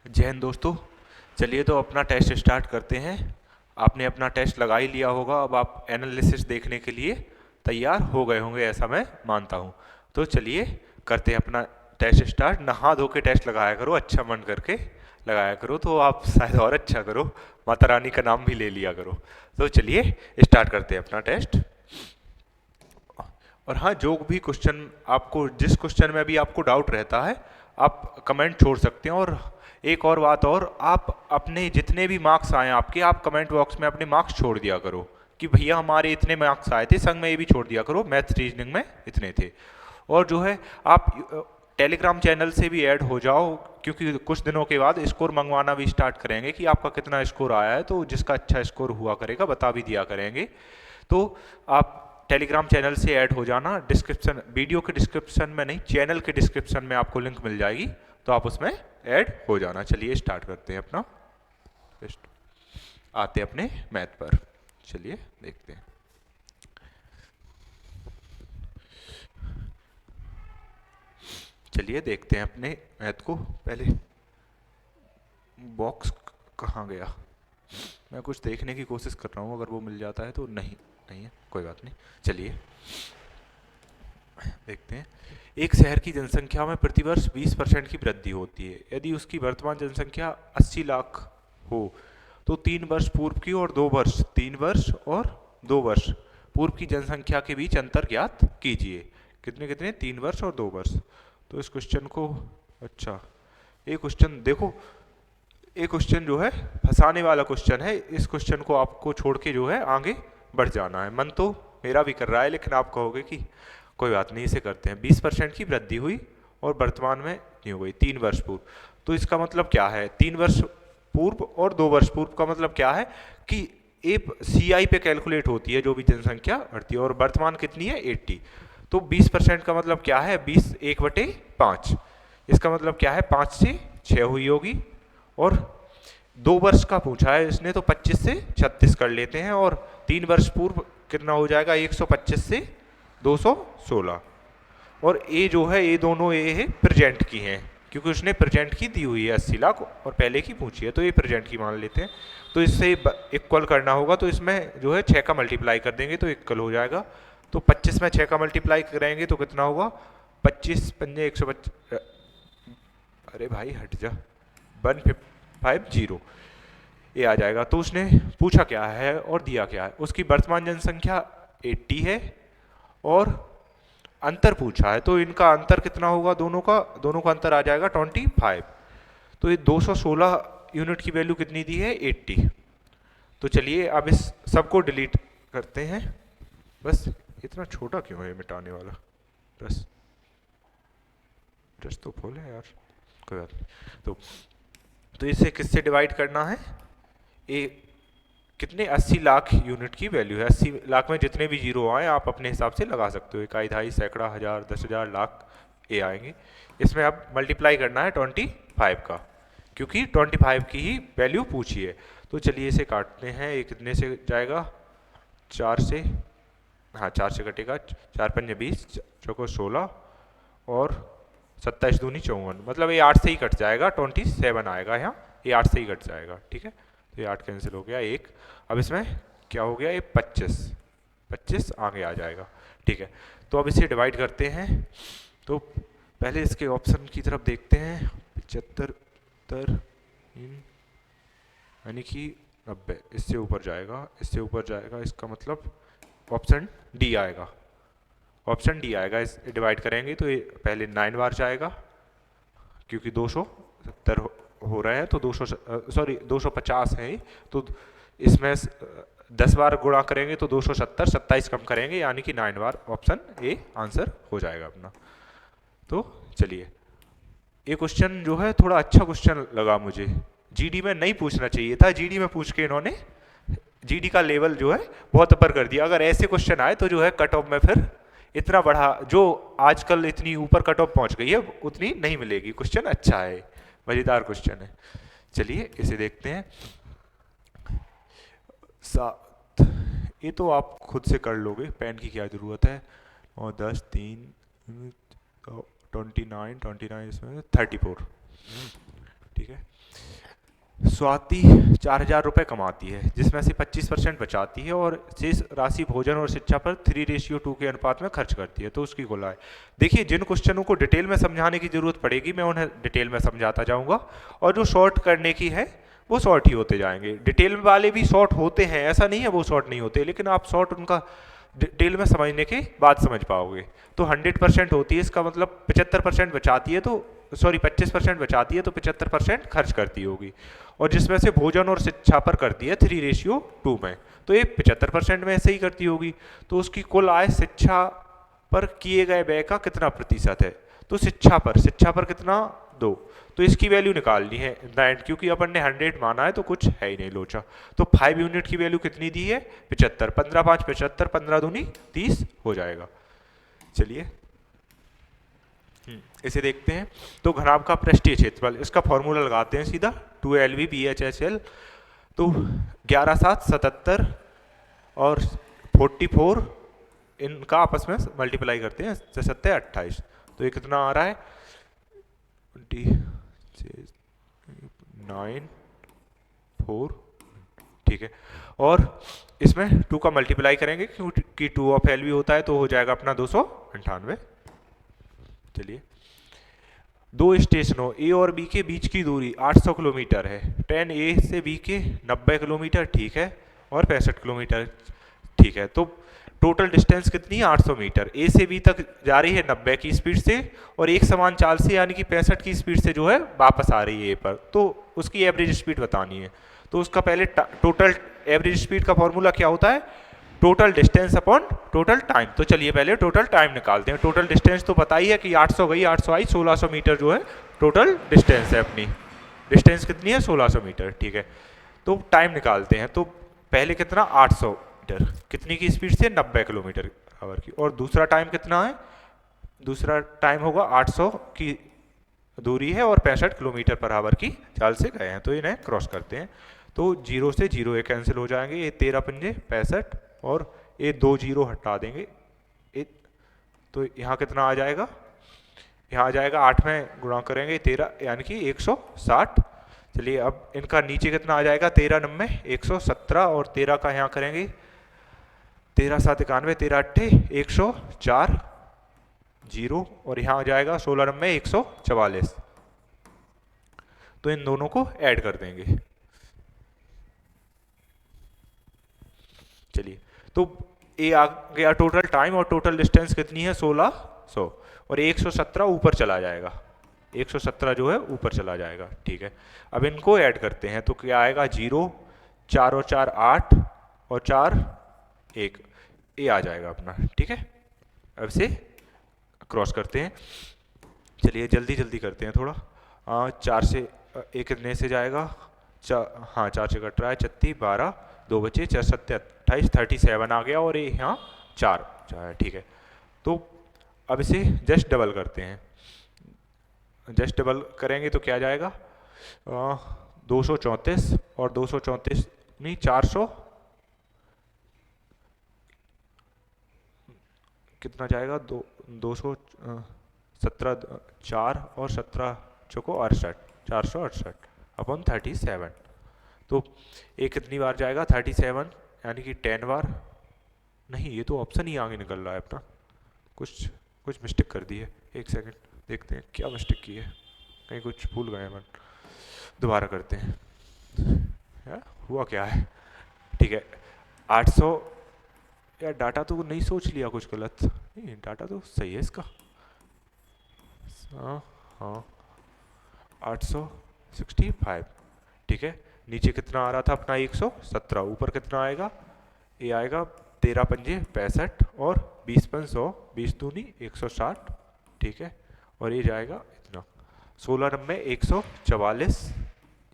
जय हिंद दोस्तों। चलिए तो अपना टेस्ट स्टार्ट करते हैं। आपने अपना टेस्ट लगा ही लिया होगा, अब आप एनालिसिस देखने के लिए तैयार हो गए होंगे, ऐसा मैं मानता हूँ। तो चलिए करते हैं अपना टेस्ट स्टार्ट। नहा धो के टेस्ट लगाया करो, अच्छा मन करके लगाया करो, तो आप शायद और अच्छा करो, माता रानी का नाम भी ले लिया करो। तो चलिए स्टार्ट करते हैं अपना टेस्ट। और हाँ, जो भी क्वेश्चन आपको, जिस क्वेश्चन में भी आपको डाउट रहता है, आप कमेंट छोड़ सकते हैं। और एक और बात, और आप अपने जितने भी मार्क्स आए आपके, आप कमेंट बॉक्स में अपने मार्क्स छोड़ दिया करो कि भैया हमारे इतने मार्क्स आए थे, संग में ये भी छोड़ दिया करो मैथ रीजनिंग में इतने थे। और जो है आप टेलीग्राम चैनल से भी ऐड हो जाओ, क्योंकि कुछ दिनों के बाद स्कोर मंगवाना भी स्टार्ट करेंगे कि आपका कितना स्कोर आया है, तो जिसका अच्छा स्कोर हुआ करेगा बता भी दिया करेंगे। तो आप टेलीग्राम चैनल से ऐड हो जाना। डिस्क्रिप्शन, वीडियो के डिस्क्रिप्शन में नहीं, चैनल के डिस्क्रिप्शन में आपको लिंक मिल जाएगी, तो आप उसमें ऐड हो जाना। चलिए स्टार्ट करते हैं अपना टेस्ट। आते हैं अपने मैथ पर, चलिए देखते हैं। चलिए देखते हैं अपने मैथ को। पहले बॉक्स कहाँ गया, मैं कुछ देखने की कोशिश कर रहा हूँ, अगर वो मिल जाता है तो। नहीं, नहीं है, कोई बात नहीं। चलिए देखते हैं। एक शहर की जनसंख्या में प्रतिवर्ष 20% की वृद्धि होती है। यदि उसकी वर्तमान जनसंख्या 80 लाख हो तो 3 वर्ष पूर्व की और 2 वर्ष, 3 वर्ष और 2 वर्ष पूर्व की जनसंख्या के बीच अंतर ज्ञात कीजिए। कितने कितने, 3 वर्ष और 2 वर्ष। तो इस क्वेश्चन को, अच्छा ये क्वेश्चन देखो, ये क्वेश्चन जो है फंसाने वाला क्वेश्चन है। इस क्वेश्चन को आपको छोड़ के जो है आगे बढ़ जाना है। मन तो मेरा भी कर रहा है, लेकिन आप कहोगे कि कोई बात नहीं, इसे करते हैं। 20% की वृद्धि हुई और वर्तमान में नहीं हो गई 3 वर्ष पूर्व। तो इसका मतलब क्या है, 3 वर्ष पूर्व और 2 वर्ष पूर्व का मतलब क्या है कि एक CI पे कैलकुलेट होती है जो भी जनसंख्या बढ़ती है, और वर्तमान कितनी है 80। तो 20% का मतलब क्या है, 20 1/5। इसका मतलब क्या है, 5 से 6 हुई होगी। और 2 वर्ष का पूछा है इसने, तो 25 से 36 कर लेते हैं। और 3 वर्ष पूर्व कितना हो जाएगा, 125 से 216। और ए जो है, ये दोनों ए है प्रेजेंट की हैं, क्योंकि उसने प्रेजेंट की दी हुई है 80 लाख, और पहले की पूछी है, तो ये प्रेजेंट की मान लेते हैं। तो इससे इक्वल करना होगा, तो इसमें जो है 6 का मल्टीप्लाई कर देंगे तो इक्वल हो जाएगा। तो 25 में 6 का मल्टीप्लाई करेंगे तो कितना होगा, 25 पंजे 125, अरे भाई हट जा, 150 ये आ जाएगा। तो उसने पूछा क्या है और दिया क्या है, उसकी वर्तमान जनसंख्या 80 है और अंतर पूछा है, तो इनका अंतर कितना होगा, दोनों का अंतर आ जाएगा 25। तो ये 216 यूनिट की वैल्यू कितनी दी है, 80। तो चलिए अब इस सबको डिलीट करते हैं। बस इतना छोटा क्यों है ये मिटाने वाला, बस ब्रश तो फुल है यार, कोई बात नहीं। तो इसे किससे डिवाइड करना है, ये कितने, 80 लाख यूनिट की वैल्यू है। 80 लाख में जितने भी जीरो आए आप अपने हिसाब से लगा सकते हो, इकाई, दहाई, सैकड़ा, हजार, 10,000, लाख, ये आएंगे। इसमें अब मल्टीप्लाई करना है 25 का, क्योंकि 25 की ही वैल्यू पूछी है। तो चलिए इसे काटते हैं। ये कितने से जाएगा, 4 से, हाँ 4 से कटेगा। 4 पंजे 20, चौको 16 और 27 दूनी 54, मतलब ये 8 से ही कट जाएगा, 27 आएगा यहाँ, ये 8 से ही कट जाएगा, ठीक है। तो ये 8 कैंसिल हो गया, एक। अब इसमें क्या हो गया, ये 25 आगे आ जाएगा, ठीक है। तो अब इसे डिवाइड करते हैं। तो पहले इसके ऑप्शन की तरफ देखते हैं। 75 यानी कि 90, इससे ऊपर जाएगा, इससे ऊपर जाएगा, इसका मतलब ऑप्शन डी आएगा। ऑप्शन डी आएगा, इस डिवाइड करेंगे तो ये पहले 9 बार जाएगा, क्योंकि 270 हो रहे हैं, तो 200, सॉरी 250 है ये, तो इसमें 10 बार गुणा करेंगे तो 270, 27 कम करेंगे यानी कि 9 बार। ऑप्शन ए आंसर हो जाएगा अपना। तो चलिए, ये क्वेश्चन जो है थोड़ा अच्छा क्वेश्चन लगा मुझे। जीडी में नहीं पूछना चाहिए था, जीडी में पूछ के इन्होंने जीडी का लेवल जो है बहुत ऊपर कर दिया। अगर ऐसे क्वेश्चन आए तो जो है कट ऑफ में फिर इतना बढ़ा, जो आजकल इतनी ऊपर कट ऑफ पहुंच गई है उतनी नहीं मिलेगी। क्वेश्चन अच्छा है, मजेदार क्वेश्चन है। चलिए इसे देखते हैं। 7, ये तो आप खुद से कर लोगे, पेन की क्या जरूरत है। और 10, 3, 29, इसमें 34, ठीक है। स्वाति 4,000 रुपये कमाती है, जिसमें से 25% बचाती है और शेष राशि भोजन और शिक्षा पर 3:2 के अनुपात में खर्च करती है, तो उसकी कुल आय। देखिए, जिन क्वेश्चनों को डिटेल में समझाने की जरूरत पड़ेगी मैं उन्हें डिटेल में समझाता जाऊंगा, और जो शॉर्ट करने की है वो शॉर्ट ही होते जाएंगे। डिटेल वाले भी शॉर्ट होते हैं, ऐसा नहीं है वो शॉर्ट नहीं होते, लेकिन आप शॉर्ट उनका डिटेल में समझने के बाद समझ पाओगे। तो 100% होती है, इसका मतलब 75% बचाती है, तो सॉरी 25% बचाती है तो 75% खर्च करती होगी, और जिसमें से भोजन और शिक्षा पर करती है 3:2 में, तो ये 75% में ऐसे ही करती होगी। तो उसकी कुल आय शिक्षा पर किए गए व्यय का कितना प्रतिशत है, तो शिक्षा पर कितना 2, तो इसकी वैल्यू निकालनी है इन द एंड, क्योंकि अपन ने 100 माना है तो कुछ है ही नहीं लोचा। तो 5 यूनिट की वैल्यू कितनी दी है, 75, 15 5 75, 15 दूनी 30 हो जाएगा। चलिए इसे देखते हैं। तो घनाभ का पृष्ठीय क्षेत्रफल, इसका फॉर्मूला लगाते हैं सीधा, 2LV/BHSL। तो 11 7 77 और 44 इनका आपस में मल्टीप्लाई करते हैं, 7 28, तो ये कितना आ रहा है 9 4, ठीक है। और इसमें 2 का मल्टीप्लाई करेंगे क्योंकि 2 ऑफ एल भी होता है, तो हो जाएगा अपना 298। चलिए, दो स्टेशनों ए और बी के बीच की दूरी 800 किलोमीटर है। ट्रेन ए से बी के 90 किलोमीटर, ठीक है, और 65 किलोमीटर, ठीक है। तो टोटल डिस्टेंस कितनी है 800 मीटर। ए से बी तक जा रही है 90 की स्पीड से, और एक समान चाल से यानी कि 65 की स्पीड से जो है वापस आ रही है ए पर, तो उसकी एवरेज स्पीड बतानी है। तो उसका पहले टोटल एवरेज स्पीड का फॉर्मूला क्या होता है, total distance upon total time. तो चलिए पहले टोटल टाइम निकालते हैं। टोटल डिस्टेंस तो पता ही है कि 800 गई 800 आई, 1600 मीटर जो है टोटल डिस्टेंस है अपनी। डिस्टेंस कितनी है 1600 मीटर, ठीक है। तो टाइम निकालते हैं। तो पहले कितना 800 मीटर, कितनी की स्पीड से 90 किलोमीटर आवर की, और दूसरा टाइम कितना है, दूसरा टाइम होगा 800 की दूरी है और 65 किलोमीटर पर आवर की चाल से गए हैं, तो इन्हें क्रॉस करते हैं। तो 0 से 0 ये कैंसिल हो जाएंगे, ये 13 पंजे 65, और ये 2 0 हटा देंगे, तो यहाँ कितना आ जाएगा, यहाँ आ जाएगा 8 में गुणा करेंगे 13 यानी कि 160। चलिए अब इनका नीचे कितना आ जाएगा, 13 9 117, और 13 का यहाँ करेंगे 13 7 91, 13 8 104 0, और यहाँ आ जाएगा 16 9 144। तो इन दोनों को ऐड कर देंगे। चलिए, तो ए आ गया टोटल टाइम, और टोटल डिस्टेंस कितनी है 1600, और 117 ऊपर चला जाएगा, 117 जो है ऊपर चला जाएगा, ठीक है। अब इनको ऐड करते हैं, तो क्या आएगा 0, 4 और 4 8, और 4 1, ये आ जाएगा अपना, ठीक है। अब से क्रॉस करते हैं। चलिए जल्दी जल्दी करते हैं थोड़ा। 4 से एक कितने से जाएगा, हाँ 4 से कट रहा है, 36 12, 2 बचे, 4 7 28, 37 आ गया, और ये यहाँ 4 ठीक है। तो अब इसे जस्ट डबल करते हैं। जस्ट डबल करेंगे तो क्या जाएगा 234, और 234 नहीं 400, कितना जाएगा 217 4 और 17 चौको 68, 468 अपॉन 37। तो ये कितनी बार जाएगा 37 यानी कि 10 बार, नहीं ये तो ऑप्शन ही आगे निकल रहा है अपना, कुछ कुछ मिस्टेक कर दी है। एक सेकंड देखते हैं क्या मिस्टेक की है, कहीं कुछ भूल गए अपन, दोबारा करते हैं हुआ क्या है, ठीक है। 800, यार डाटा तो नहीं सोच लिया कुछ गलत, नहीं डाटा तो सही है इसका, हाँ हाँ 865, ठीक है। नीचे कितना आ रहा था अपना 117, ऊपर कितना आएगा, ये आएगा 13 पंजे 65, और 20 5 100, 20 दूनी 160, ठीक है। और ये जाएगा इतना 16 9 144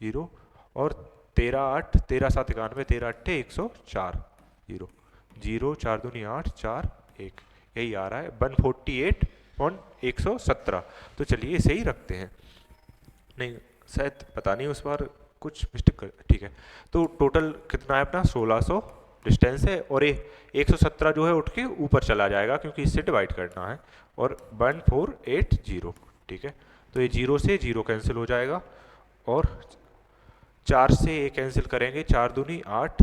0, और 13 8 13 7 91, 13 8 104 0 0, 4 दूनी 8 4 1, यही आ रहा है 148.117। तो चलिए इसे ही रखते हैं, नहीं शायद पता नहीं उस बार कुछ मिस्टेक कर, ठीक है। तो टोटल कितना है अपना 1600 डिस्टेंस है, और ये 117 जो है उठ के ऊपर चला जाएगा क्योंकि इससे डिवाइड करना है, और 1480, ठीक है। तो ये 0 से 0 कैंसिल हो जाएगा, और 4 से ये कैंसिल करेंगे, 4 दूनी 8,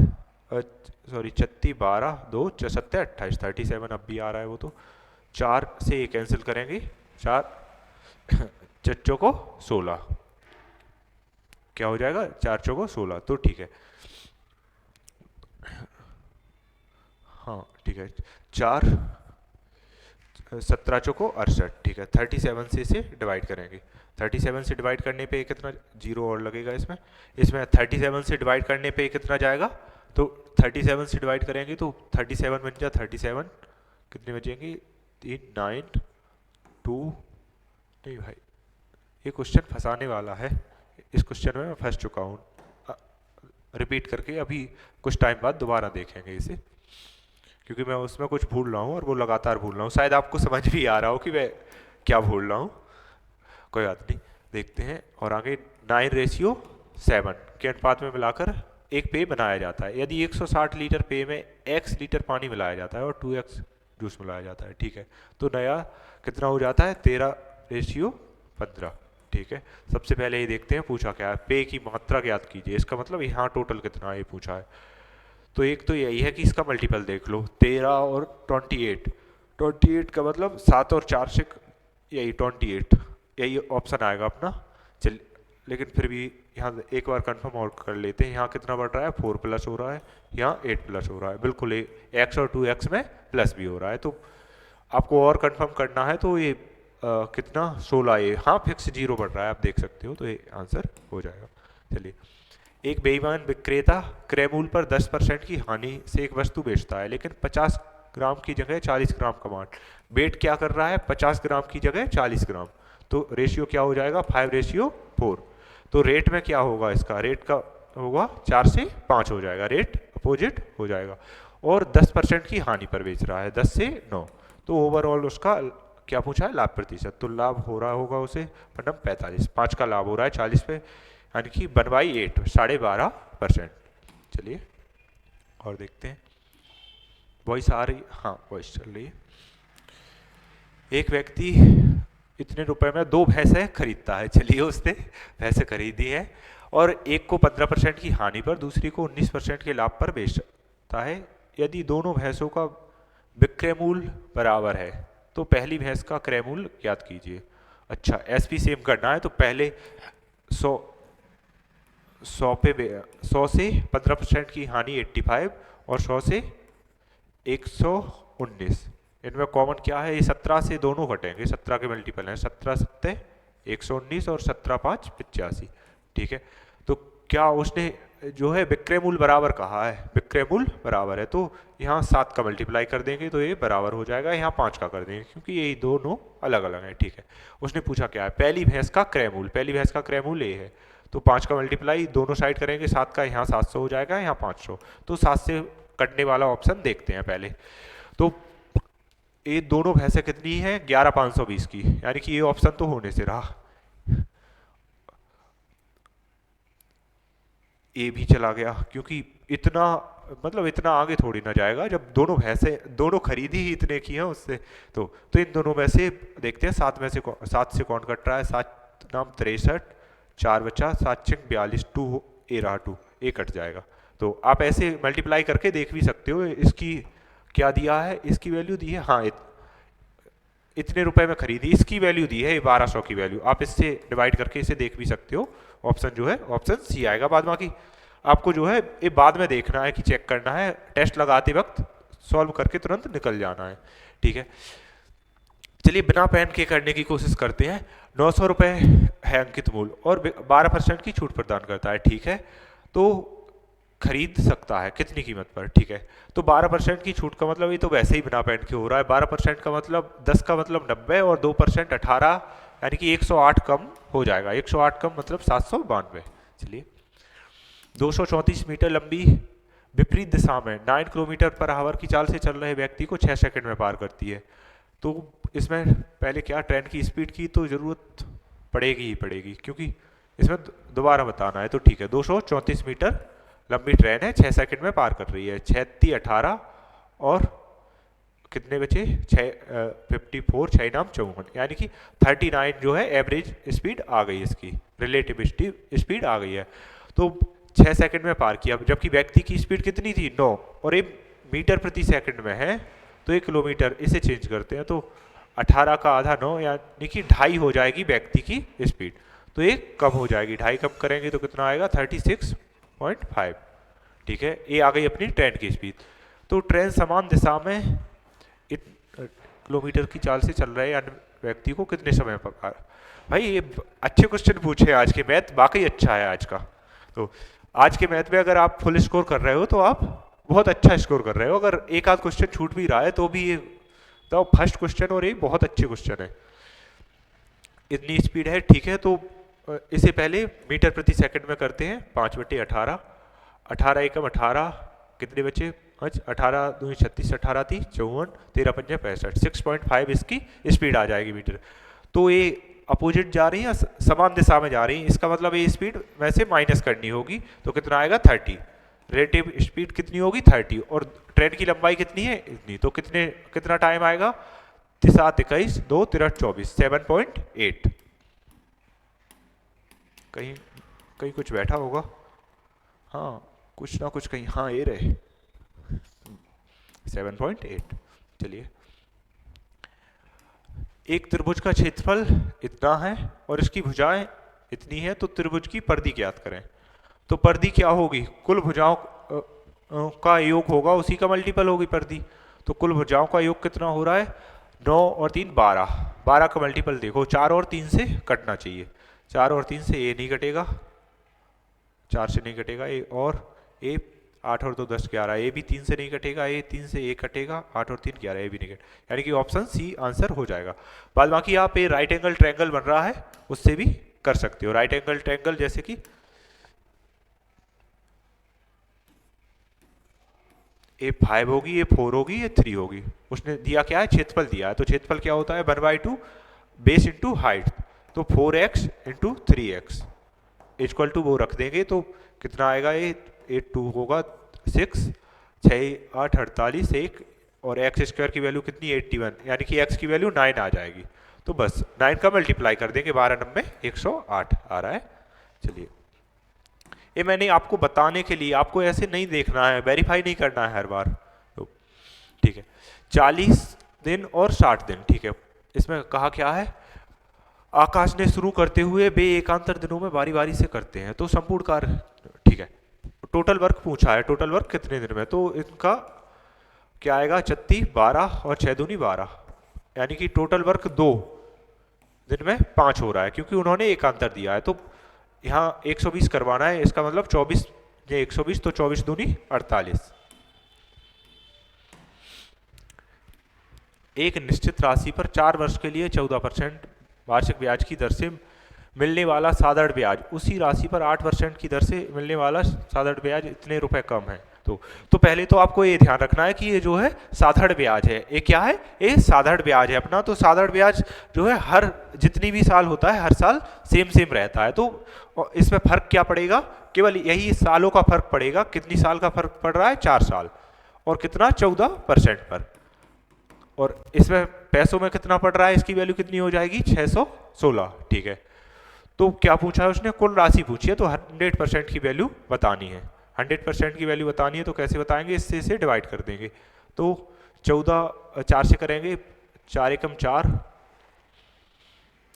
सॉरी 36 12 2 सत्ते 28, 37 अब भी आ रहा है वो तो। 4 से ये कैंसिल करेंगे, 4 चच्चों को 16, क्या हो जाएगा 4 चौको 16, तो ठीक है। हाँ ठीक है, 4 17 चौको 68, ठीक है। 37 से इसे डिवाइड करेंगे, 37 से डिवाइड करने पे कितना, जीरो और लगेगा इसमें। इसमें 37 से डिवाइड करने पे कितना जाएगा, तो 37 से डिवाइड करेंगे तो 37 बन जाए 37, कितने बचेंगे 3 9 2, नहीं भाई ये क्वेश्चन फंसाने वाला है, इस क्वेश्चन में मैं फंस चुका हूँ। रिपीट करके अभी कुछ टाइम बाद दोबारा देखेंगे इसे, क्योंकि मैं उसमें कुछ भूल रहा हूँ और वो लगातार भूल रहा हूँ। शायद आपको समझ भी आ रहा हो कि मैं क्या भूल रहा हूँ, कोई बात नहीं, देखते हैं। और आगे 9:7 के अनुपात में मिलाकर एक पेय बनाया जाता है। यदि 160 लीटर पेय में x लीटर पानी मिलाया जाता है और 2x जूस मिलाया जाता है, ठीक है, तो नया कितना हो जाता है 13:15, ठीक है। सबसे पहले ये देखते हैं पूछा क्या है, पेय की मात्रा ज्ञात कीजिए, इसका मतलब यहाँ टोटल कितना है ये पूछा है। तो एक तो यही है कि इसका मल्टीपल देख लो, 13 और 28, 28 का मतलब 7 और 4 से, यही 28, यही ऑप्शन आएगा अपना। चल लेकिन फिर भी यहाँ एक बार कंफर्म और कर लेते हैं, यहाँ कितना बढ़ रहा है 4 प्लस हो रहा है, यहाँ 8 प्लस हो रहा है, बिल्कुल x और 2x में प्लस भी हो रहा है। तो आपको और कंफर्म करना है तो ये कितना 16, ये हाँ फिक्स जीरो बढ़ रहा है, आप देख सकते हो, तो ये आंसर हो जाएगा। चलिए, एक बेईमान विक्रेता क्रय मूल्य पर 10% की हानि से एक वस्तु बेचता है, लेकिन 50 ग्राम की जगह 40 ग्राम का माल वेट क्या कर रहा है, 50 ग्राम की जगह 40 ग्राम, तो रेशियो क्या हो जाएगा 5:4। तो रेट में क्या होगा, इसका रेट का होगा 4 से 5 हो जाएगा, रेट अपोजिट हो जाएगा। और 10% की हानि पर बेच रहा है, 10 से 9, तो ओवरऑल उसका क्या पूछा है लाभ प्रतिशत, तो लाभ हो रहा होगा उसे मतलब 45, 5 का लाभ हो रहा है 40 पे, यानी कि 1/8, 12.5%। चलिए और देखते हैं, वॉइस आ रही, हाँ वॉइस चल रही है। एक व्यक्ति इतने रुपए में 2 भैंसें खरीदता है, चलिए उसने भैंसें खरीदी है और एक को 15% की हानि पर, दूसरी को 19% के लाभ पर बेचता है। यदि दोनों भैंसों का विक्रय मूल्य बराबर है तो पहली भैंस का क्रय मूल्य ज्ञात कीजिए। अच्छा, एसपी सेम करना है, तो पहले 100 से 15% की हानि 85 और 100 से 119, इनमें कॉमन क्या है, ये 17 से दोनों घटेंगे, 17 के मल्टीपल हैं, 17 सत्ते 119 और 17 5 85, ठीक है। तो क्या उसने जो है विक्रय मूल्य बराबर कहा है, विक्रय मूल्य बराबर है, तो यहाँ 7 का मल्टीप्लाई कर देंगे तो ये बराबर हो जाएगा, यहाँ 5 का कर देंगे क्योंकि ये दोनों अलग अलग हैं, ठीक है। उसने पूछा क्या है, पहली भैंस का क्रय मूल्य, पहली भैंस का क्रय मूल्य ये है, तो 5 का मल्टीप्लाई दोनों साइड करेंगे, 7 का यहाँ 700 हो जाएगा, यहाँ 500, तो 7 से कटने वाला ऑप्शन देखते हैं पहले। तो ये दोनों भैंसें कितनी है 11,520 की, यानी कि ये ऑप्शन तो होने से रहा, ये भी चला गया, क्योंकि इतना मतलब इतना आगे थोड़ी ना जाएगा जब दोनों भैंसें दोनों खरीदी ही इतने की हैं उससे। तो इन दोनों में से देखते हैं, 7 से कौन कट रहा है, 7 नाम 63, 4 बचा, 7 छिक 42, 2 ए रहा, 2 ए कट जाएगा। तो आप ऐसे मल्टीप्लाई करके देख भी सकते हो, इसकी क्या दिया है, इसकी वैल्यू दी है, हाँ इतने रुपए में खरीदी, इसकी वैल्यू दी है 1200 की वैल्यू, आप इससे डिवाइड करके इसे देख भी सकते हो। ऑप्शन जो है ऑप्शन सी आएगा। बाद बाकी आपको जो है ये बाद में देखना है कि चेक करना है, टेस्ट लगाते वक्त सॉल्व करके तुरंत निकल जाना है, ठीक है। चलिए बिना पेन के करने की कोशिश करते हैं। 900 रुपये है अंकित मूल्य और 12% की छूट प्रदान करता है, ठीक है, तो खरीद सकता है कितनी कीमत पर, ठीक है। तो 12% की छूट का मतलब ये तो वैसे ही बिना पेन के हो रहा है, 12% का मतलब 10 का मतलब 90 और 2% 18, यानी कि 108 कम हो जाएगा, 108 कम मतलब 792। चलिए 234 मीटर लंबी विपरीत दिशा में 9 किलोमीटर पर आवर की चाल से चल रहे व्यक्ति को 6 सेकंड में पार करती है। तो इसमें पहले क्या ट्रेन की स्पीड की तो ज़रूरत पड़ेगी ही पड़ेगी, क्योंकि इसमें दोबारा बताना है, तो ठीक है। 234 मीटर लंबी ट्रेन है, 6 सेकंड में पार कर रही है, 36 18 और कितने बचे 54, 6 नाम 54, यानी कि 39 जो है एवरेज स्पीड आ गई, इसकी रिलेटिव स्पीड आ गई है। तो 6 सेकंड में पार किया, जबकि व्यक्ति की स्पीड कितनी थी 9, और ये मीटर प्रति सेकंड में है तो 1 किलोमीटर, इसे चेंज करते हैं तो 18 का आधा 9 यानी कि 2.5 हो जाएगी व्यक्ति की स्पीड, तो ये कम हो जाएगी, 2.5 कम करेंगे तो कितना आएगा 36.5। ठीक है, ये आ गई अपनी ट्रेन की स्पीड। तो ट्रेन समान दिशा में किलोमीटर की चाल से चल रहे अन्य व्यक्ति को कितने समय पर। भाई ये अच्छे क्वेश्चन पूछे, आज के मैथ वाकई अच्छा है आज का। तो आज के मैथ में अगर आप फुल स्कोर कर रहे हो तो आप बहुत अच्छा स्कोर कर रहे हो, अगर एक आध क्वेश्चन छूट भी रहा है तो भी ये तो फर्स्ट क्वेश्चन और ये बहुत अच्छे क्वेश्चन है। इतनी स्पीड है, ठीक है। तो इसे पहले मीटर प्रति सेकंड में करते हैं, 5/18, 18 एकम 18, कितने बचे 18 2 36, 18 3 54, 13 5 65, 6.5 इसकी स्पीड आ जाएगी मीटर। तो ये अपोजिट जा रही है, समान दिशा में जा रही है, इसका मतलब ये स्पीड वैसे माइनस करनी होगी, तो कितना आएगा 30। रिलेटिव स्पीड कितनी होगी 30, और ट्रेन की लंबाई कितनी है इतनी, तो कितना टाइम आएगा 7 21 2 13 24, 7.8। कहीं कुछ बैठा होगा, हाँ कुछ ना कुछ कहीं, हाँ ये रहे 7.8। चलिए, एक त्रिभुज का क्षेत्रफल इतना है और इसकी भुजाएं इतनी है, तो त्रिभुज की परिधि ज्ञात करें। तो परिधि क्या होगी, कुल भुजाओं का योग होगा, उसी का मल्टीपल होगी परिधि। तो कुल भुजाओं का योग कितना हो रहा है 9 और 3 12, 12 का मल्टीपल देखो 4 और 3 से कटना चाहिए, 4 और 3 से ये नहीं कटेगा, 4 से नहीं कटेगा ये, और ये 8 और 2 10 11, ये भी 3 से नहीं कटेगा, ये 3 से ये कटेगा, 8 और 3 11, ये भी नहीं कटेगा, यानी कि ऑप्शन सी आंसर हो जाएगा। बाद बाकी आप ये राइट एंगल ट्रायंगल बन रहा है उससे भी कर सकते हो। राइट एंगल ट्रायंगल जैसे कि ये 5 होगी, ये 4 होगी, ये 3 होगी, उसने दिया क्या है क्षेत्रफल दिया है, तो क्षेत्रफल क्या होता है 1/2 बेस इंटू हाइट, तो 4x into 3x equal to वो रख देंगे तो कितना आएगा, ये 8 2 होगा 6 6 8 48 1, और एक्स स्क्वायर की वैल्यू कितनी 81, यानी कि x की वैल्यू 9 आ जाएगी, तो बस 9 का मल्टीप्लाई कर देंगे, 12 9 108 आ रहा है। चलिए, ये मैंने आपको बताने के लिए, आपको ऐसे नहीं देखना है, वेरीफाई नहीं करना है हर बार, तो ठीक है। 40 दिन और 60 दिन, ठीक है। इसमें कहा क्या है, आकाश ने शुरू करते हुए वे एकांतर दिनों में बारी बारी से करते हैं, तो संपूर्ण कार्य, ठीक है। टोटल वर्क पूछा है, टोटल वर्क कितने दिन में, तो इनका क्या आएगा 36 12 और 6 दूनी 12, यानी कि टोटल वर्क 2 दिन में 5 हो रहा है, क्योंकि उन्होंने एकांतर दिया है। तो यहाँ 120 करवाना है, इसका मतलब 24 ये 120, तो 24 दूनी 48। एक निश्चित राशि पर 4 वर्ष के लिए 14% वार्षिक ब्याज की दर से मिलने वाला साधारण ब्याज, उसी राशि पर 8% की दर से मिलने वाला साधारण ब्याज इतने रुपए कम है। तो पहले तो आपको ये ध्यान रखना है कि ये जो है साधारण ब्याज है, ये क्या है, ये साधारण ब्याज है अपना। तो साधारण ब्याज जो है हर जितनी भी साल होता है हर साल सेम रहता है, तो इसमें फर्क क्या पड़ेगा, केवल यही सालों का फर्क पड़ेगा। कितनी साल का फर्क पड़ रहा है 4 साल, और कितना 14% पर, और इसमें पैसों में कितना पड़ रहा है, इसकी वैल्यू कितनी हो जाएगी 616, ठीक है। तो क्या पूछा है उसने, कुल राशि पूछी है, तो 100% की वैल्यू बतानी है। 100% की वैल्यू बतानी है तो कैसे बताएंगे, इससे इसे डिवाइड कर देंगे, तो 14 4 से करेंगे, 4 एकम 4,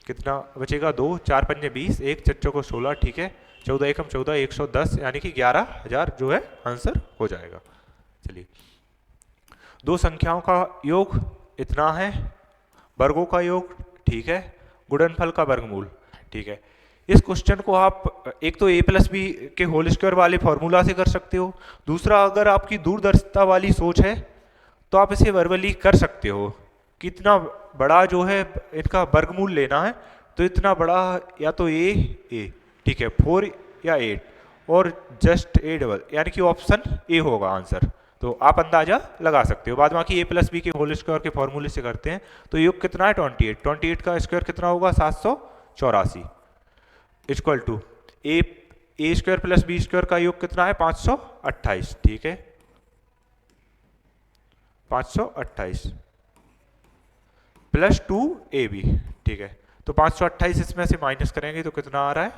कितना बचेगा 2, 4 पंजे 20, 1 चच्चों को 16, ठीक है। 14 एकम 14 110, यानी कि 11,000 जो है आंसर हो जाएगा। चलिए, दो संख्याओं का योग इतना है, वर्गों का योग, ठीक है, गुणनफल का वर्गमूल, ठीक है। इस क्वेश्चन को आप एक तो a+b के होल स्क्वायर वाले फॉर्मूला से कर सकते हो, दूसरा अगर आपकी दूरदर्शिता वाली सोच है तो आप इसे वर्बली कर सकते हो कि इतना बड़ा जो है इनका वर्गमूल लेना है, तो इतना बड़ा या तो a, ठीक है, 4 या 8, और जस्ट a डबल, यानी कि ऑप्शन ए होगा आंसर। तो आप अंदाजा लगा सकते हो। बाद बाकी a+b के होल स्क्वायर के फॉर्मूले से करते हैं, तो योग कितना है 28, 28 का स्क्वायर कितना होगा 784, equal to A square plus B square का योग कितना है 528, ठीक है, 528 प्लस 2ab, ठीक है। तो 528 इसमें से माइनस करेंगे तो कितना आ रहा है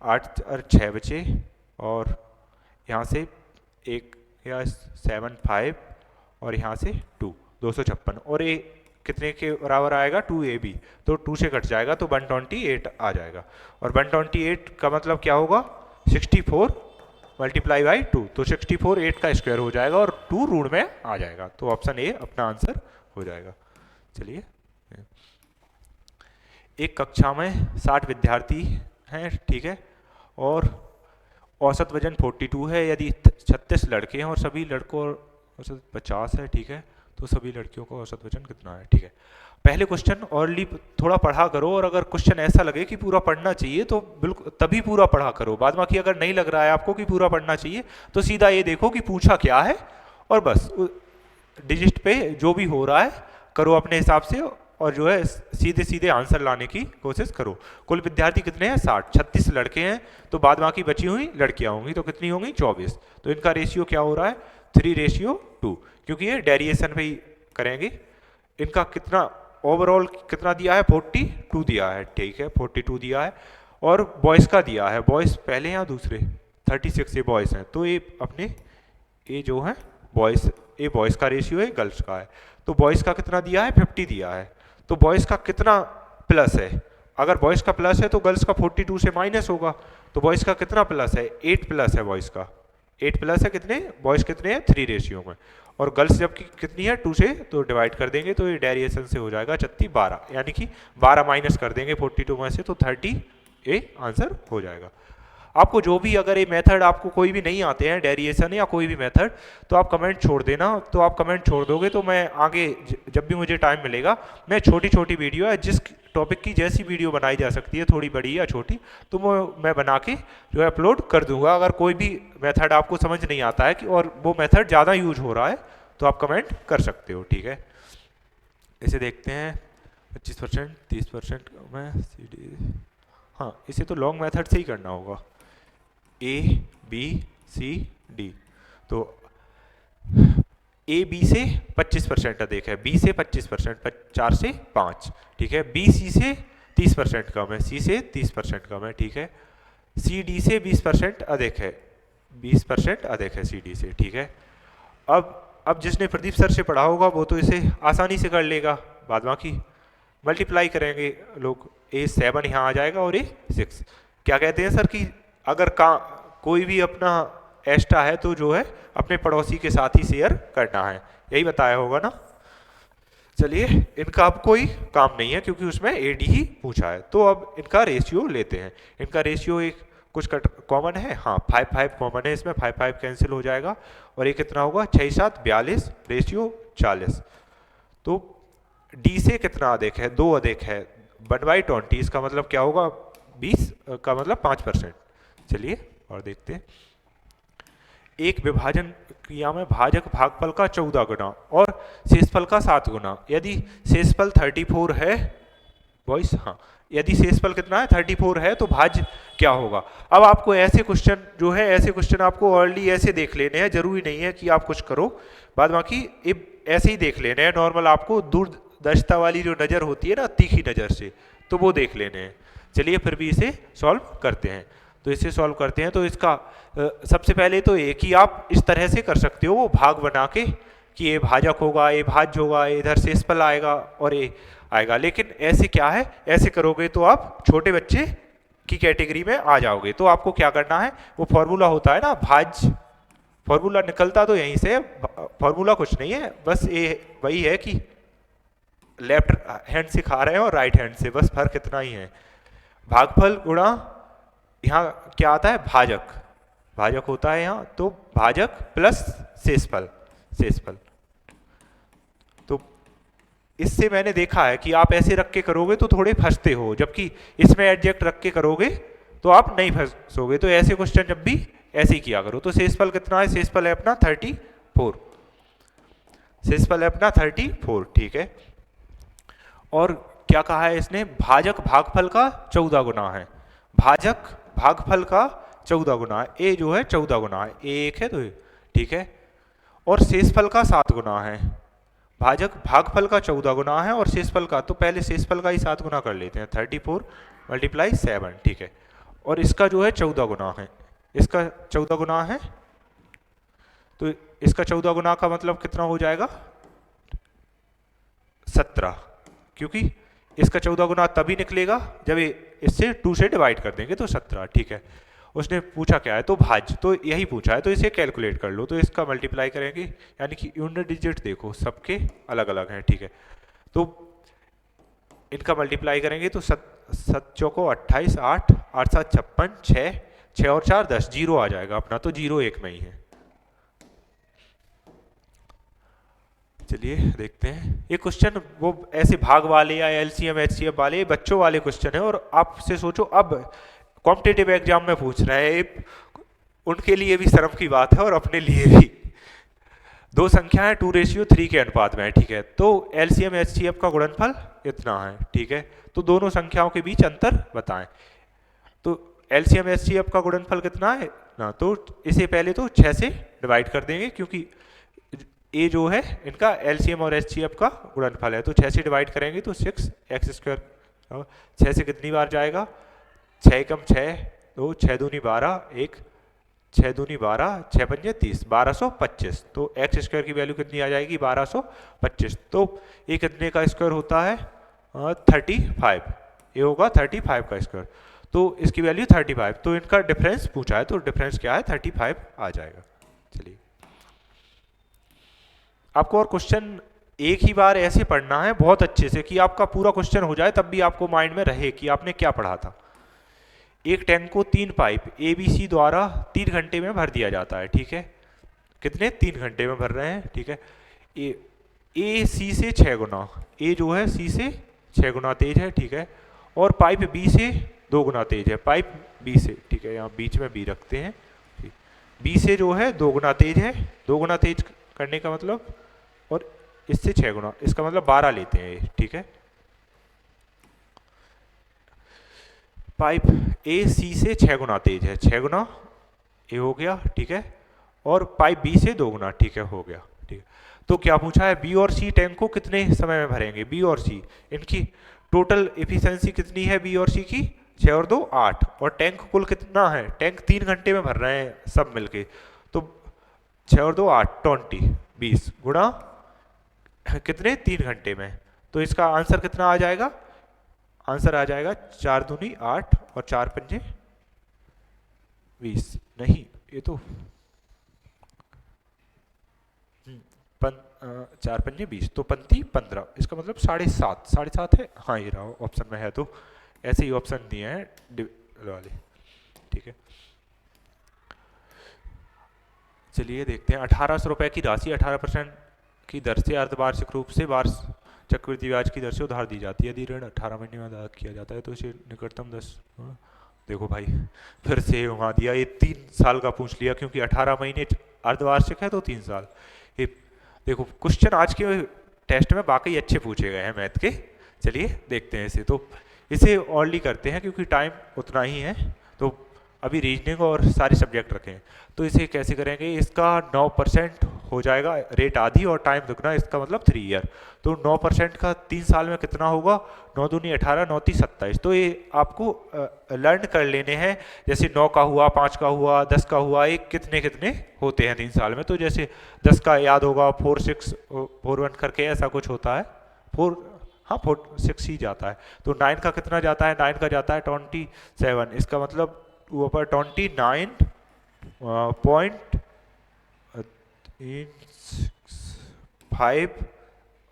8 और 6 बचे, और यहाँ से एक या 7 5 और यहाँ से 2 256, और ये कितने के बराबर आएगा 2ab, तो 2 से कट जाएगा तो 128 आ जाएगा। और 128 का मतलब क्या होगा 64 मल्टीप्लाई बाई 2, तो 64 8 का स्क्वायर हो जाएगा और 2 ऋण में आ जाएगा, तो ऑप्शन ए अपना आंसर हो जाएगा। चलिए, एक कक्षा में 60 विद्यार्थी हैं, ठीक है, और औसत वजन 42 है। यदि 36 लड़के हैं और सभी लड़कों औसत 50 है, ठीक है, तो सभी लड़कियों का औसत वजन कितना है, ठीक है। पहले क्वेश्चन ऑलरेडी थोड़ा पढ़ा करो, और अगर क्वेश्चन ऐसा लगे कि पूरा पढ़ना चाहिए तो बिल्कुल तभी पूरा पढ़ा करो। बाद बाकी अगर नहीं लग रहा है आपको कि पूरा पढ़ना चाहिए तो सीधा ये देखो कि पूछा क्या है, और बस डिजिट पे जो भी हो रहा है करो अपने हिसाब से, और जो है सीधे सीधे आंसर लाने की कोशिश करो। कुल विद्यार्थी कितने हैं 60, 36 लड़के हैं, तो बाद बाकी बची हुई लड़कियां होंगी, तो कितनी होंगी 24, तो इनका रेशियो क्या हो रहा है 3:2, क्योंकि ये डेरिएशन पे ही करेंगे। इनका कितना ओवरऑल कितना दिया है 42 दिया है, ठीक है, 42 दिया है, और बॉयज़ का दिया है, बॉयज़ पहले या दूसरे 36 ये बॉयज़ हैं, तो ये अपने ये जो है बॉयज़, ये बॉयज़ का रेशियो है, गर्ल्स का है, तो बॉयज़ का कितना दिया है 50 दिया है, तो बॉयज़ का कितना प्लस है, अगर बॉयज़ का प्लस है तो गर्ल्स का 42 से माइनस होगा, तो बॉयज़ का कितना प्लस है 8 प्लस है, बॉयज़ का 8 प्लस है, कितने बॉयज़ कितने हैं 3 रेशियो में, और गर्ल्स जब कितनी है 2 से तो डिवाइड कर देंगे, तो ये डेरिएशन से हो जाएगा 36 12, यानी कि 12 माइनस कर देंगे 42 में से, तो 30 ये आंसर हो जाएगा। आपको जो भी अगर ये मेथड आपको कोई भी नहीं आते हैं डेरिएशन या कोई भी मेथड, तो आप कमेंट छोड़ देना, तो आप कमेंट छोड़ दोगे तो मैं आगे जब भी मुझे टाइम मिलेगा मैं छोटी छोटी वीडियो है, जिस टॉपिक की जैसी वीडियो बनाई जा सकती है, थोड़ी बड़ी या छोटी, तो वो मैं बना के जो है अपलोड कर दूंगा। अगर कोई भी मेथड आपको समझ नहीं आता है कि और वो मेथड ज़्यादा यूज हो रहा है तो आप कमेंट कर सकते हो, ठीक है। इसे देखते हैं 25% 30% में CD, हाँ इसे तो लॉन्ग मेथड से ही करना होगा, ABCD, तो AB से 25% अधिक है, B से 25%, 4 से 5, ठीक है, BC से 30% कम है, C से 30% कम है, ठीक है, CD से 20% अधिक है, 20% अधिक है CD से, ठीक है। अब जिसने प्रदीप सर से पढ़ा होगा वो तो इसे आसानी से कर लेगा, बाद बाकी मल्टीप्लाई करेंगे लोग, A7 यहाँ आ जाएगा और A6। क्या कहते हैं सर कि अगर कोई भी अपना एक्स्ट्रा है तो जो है अपने पड़ोसी के साथ ही शेयर करना है, यही बताया होगा ना। चलिए, इनका अब कोई काम नहीं है क्योंकि उसमें AD ही पूछा है, तो अब इनका रेशियो लेते हैं। इनका रेशियो एक कुछ कॉमन है, हाँ 5 5 कॉमन है, इसमें 5 5 कैंसिल हो जाएगा, और ये कितना होगा 6 7 42 रेशियो 40, तो D से कितना अधिक है 2 अधिक है 1/20, इसका मतलब क्या होगा 20 का मतलब 5%। चलिए और देखते हैं, एक विभाजन क्रिया में भाजक भागफल का 14 गुना और शेषफल का 7 गुना, यदि शेषफल 34 है बॉयस, हाँ यदि शेषफल कितना है 34 है तो भाज्य क्या होगा। अब आपको ऐसे क्वेश्चन जो है, ऐसे क्वेश्चन आपको ऑलरेडी ऐसे देख लेने हैं, जरूरी नहीं है कि आप कुछ करो, बाद बाकी ऐसे ही देख लेने हैं नॉर्मल, आपको दूरदर्शिता वाली जो नज़र होती है ना, तीखी नज़र से, तो वो देख लेने हैं। चलिए फिर भी इसे सॉल्व करते हैं, तो इसे सॉल्व करते हैं। तो इसका सबसे पहले तो एक ही आप इस तरह से कर सकते हो, वो भाग बना के कि ये भाजक होगा, ये भाज्य होगा, इधर शेषफल आएगा और ये आएगा, लेकिन ऐसे क्या है, ऐसे करोगे तो आप छोटे बच्चे की कैटेगरी में आ जाओगे। तो आपको क्या करना है, वो फॉर्मूला होता है ना भाज्य, फॉर्मूला निकलता तो यहीं से, फॉर्मूला कुछ नहीं है, बस ये वही है कि लेफ्ट हैंड से खा रहे हैं और राइट हैंड से, बस फर्क इतना ही है। भागफल गुणा यहाँ क्या आता है भाजक, भाजक होता है यहाँ, तो भाजक प्लस शेषफल, शेषफल। तो इससे मैंने देखा है कि आप ऐसे रख के करोगे तो थोड़े फंसते हो, जबकि इसमें एडजेक्ट रख के करोगे तो आप नहीं फंसोगे। तो ऐसे क्वेश्चन जब भी ऐसे ही किया करो। तो शेषफल कितना है, शेषफल है अपना 34, शेषफल है अपना 34, ठीक है। और क्या कहा है इसने, भाजक भागफल का 14 गुना है, भाजक भागफल का 14 गुना है, ए जो है 14 गुना है, ए एक है तो ठीक है, और शेषफल का 7 गुना है। भाजक भागफल का 14 गुना है और शेषफल का, तो पहले शेषफल का ही 7 गुना कर लेते हैं, 34 × 7, ठीक है। और इसका जो है 14 गुना है, इसका 14 गुना है, तो इसका 14 गुना का मतलब कितना हो जाएगा 17, क्योंकि इसका 14 गुना तभी निकलेगा जब इससे 2 से डिवाइड कर देंगे तो 17, ठीक है। उसने पूछा क्या है, तो भाज्य, तो यही पूछा है, तो इसे कैलकुलेट कर लो, तो इसका मल्टीप्लाई करेंगे, यानी कि यूनिट डिजिट देखो सबके अलग अलग हैं, ठीक है। तो इनका मल्टीप्लाई करेंगे तो 7 चौको 28, 8 8 7 56, 6 6 और 4 10, जीरो आ जाएगा अपना, तो जीरो एक में ही है। चलिए देखते हैं ये क्वेश्चन, वो ऐसे भाग वाले या एलसीएम एचसीएफ वाले बच्चों वाले क्वेश्चन है, और आपसे सोचो अब कॉम्पिटिटिव एग्जाम में पूछ रहे हैं, उनके लिए भी शर्म की बात है और अपने लिए भी। दो संख्याएं 2:3 के अनुपात में है, ठीक है, तो एलसीएम एचसीएफ का गुणनफल इतना है, ठीक है, तो दोनों संख्याओं के बीच अंतर बताएं। तो एलसीएम एचसीएफ का गुणनफल कितना है ना, तो इसे पहले तो 6 से डिवाइड कर देंगे, क्योंकि ए जो है इनका एलसीएम और एचसीएफ का गुणनफल है, तो 6 से डिवाइड करेंगे तो 6x², 6 से कितनी बार जाएगा, 6 कम 6, तो 6 दूनी 12, 1 6 दूनी 12, 6 पंजे 30, 1225, तो x² की वैल्यू कितनी आ जाएगी 1225, तो ये कितने का स्क्वायर होता है 35, ये होगा 35 का स्क्वायर, तो इसकी वैल्यू 35, तो इनका डिफरेंस पूछा है, तो डिफरेंस क्या है 35 आ जाएगा। चलिए आपको और क्वेश्चन एक ही बार ऐसे पढ़ना है बहुत अच्छे से कि आपका पूरा क्वेश्चन हो जाए, तब भी आपको माइंड में रहे कि आपने क्या पढ़ा था। एक टैंक को 3 पाइप ABC द्वारा 3 घंटे में भर दिया जाता है, ठीक है, कितने 3 घंटे में भर रहे हैं, ठीक है। ए सी से 6 गुना, ए जो है सी से 6 गुना तेज है, ठीक है, और पाइप बी से 2 गुना तेज है, पाइप बी से, ठीक है, यहाँ बीच में बी रखते हैं, ठीक, बी से जो है 2 गुना तेज है, 2 गुना तेज करने का मतलब, और इससे 6 गुना, इसका मतलब 12 लेते हैं ये, ठीक है। पाइप ए सी से 6 गुना तेज है, 6 गुना ए हो गया, ठीक है, और पाइप बी से 2 गुना, ठीक है, हो गया, ठीक है। तो क्या पूछा है, बी और सी टैंक को कितने समय में भरेंगे, बी और सी, इनकी टोटल एफिशिएंसी कितनी है बी और सी की, 6 और 2 8, और टैंक कुल कितना है, टैंक 3 घंटे में भर रहे हैं सब मिलके, तो 6 और 2 8, 20 गुणा कितने 3 घंटे में, तो इसका आंसर कितना आ जाएगा, आंसर आ जाएगा 4 दूनी 8 और 4 पंजे 20, नहीं ये तो 4 पंजे 20, तो 15, इसका मतलब 7.5 है, हाँ ये रहा ऑप्शन में है, तो ऐसे ही ऑप्शन दिए हैं वाले, ठीक है। चलिए देखते हैं, 1800 रुपए की राशि 18% की दर से अर्धवार्षिक रूप से वार्षिक चक्रवृद्धि ब्याज की दर से उधार दी जाती है, यदि ऋण 18 महीने में अदा किया जाता है तो इसे निकटतम 10, देखो भाई फिर से वहाँ दिया, ये 3 साल का पूछ लिया, क्योंकि 18 महीने अर्धवार्षिक है तो 3 साल। ये देखो क्वेश्चन आज के टेस्ट में वाकई अच्छे पूछे गए हैं मैथ के। चलिए देखते हैं इसे, तो इसे ऑलरेडी करते हैं क्योंकि टाइम उतना ही है, तो अभी रीजनिंग और सारे सब्जेक्ट रखें, तो इसे कैसे करेंगे, इसका 9% हो जाएगा रेट आधी और टाइम दुगना, इसका मतलब 3 ईयर, तो 9% का 3 साल में कितना होगा, 9 दूनी 18, 9 तीस 27, तो ये आपको लर्न कर लेने हैं, जैसे 9 का हुआ, 5 का हुआ, 10 का हुआ, एक कितने कितने होते हैं 3 साल में, तो जैसे 10 का याद होगा 4 6 4 1 करके ऐसा कुछ होता है, 4 हाँ 4 6 ही जाता है, तो 9 का कितना जाता है, 9 का जाता है 27, इसका मतलब ऊपर 29.5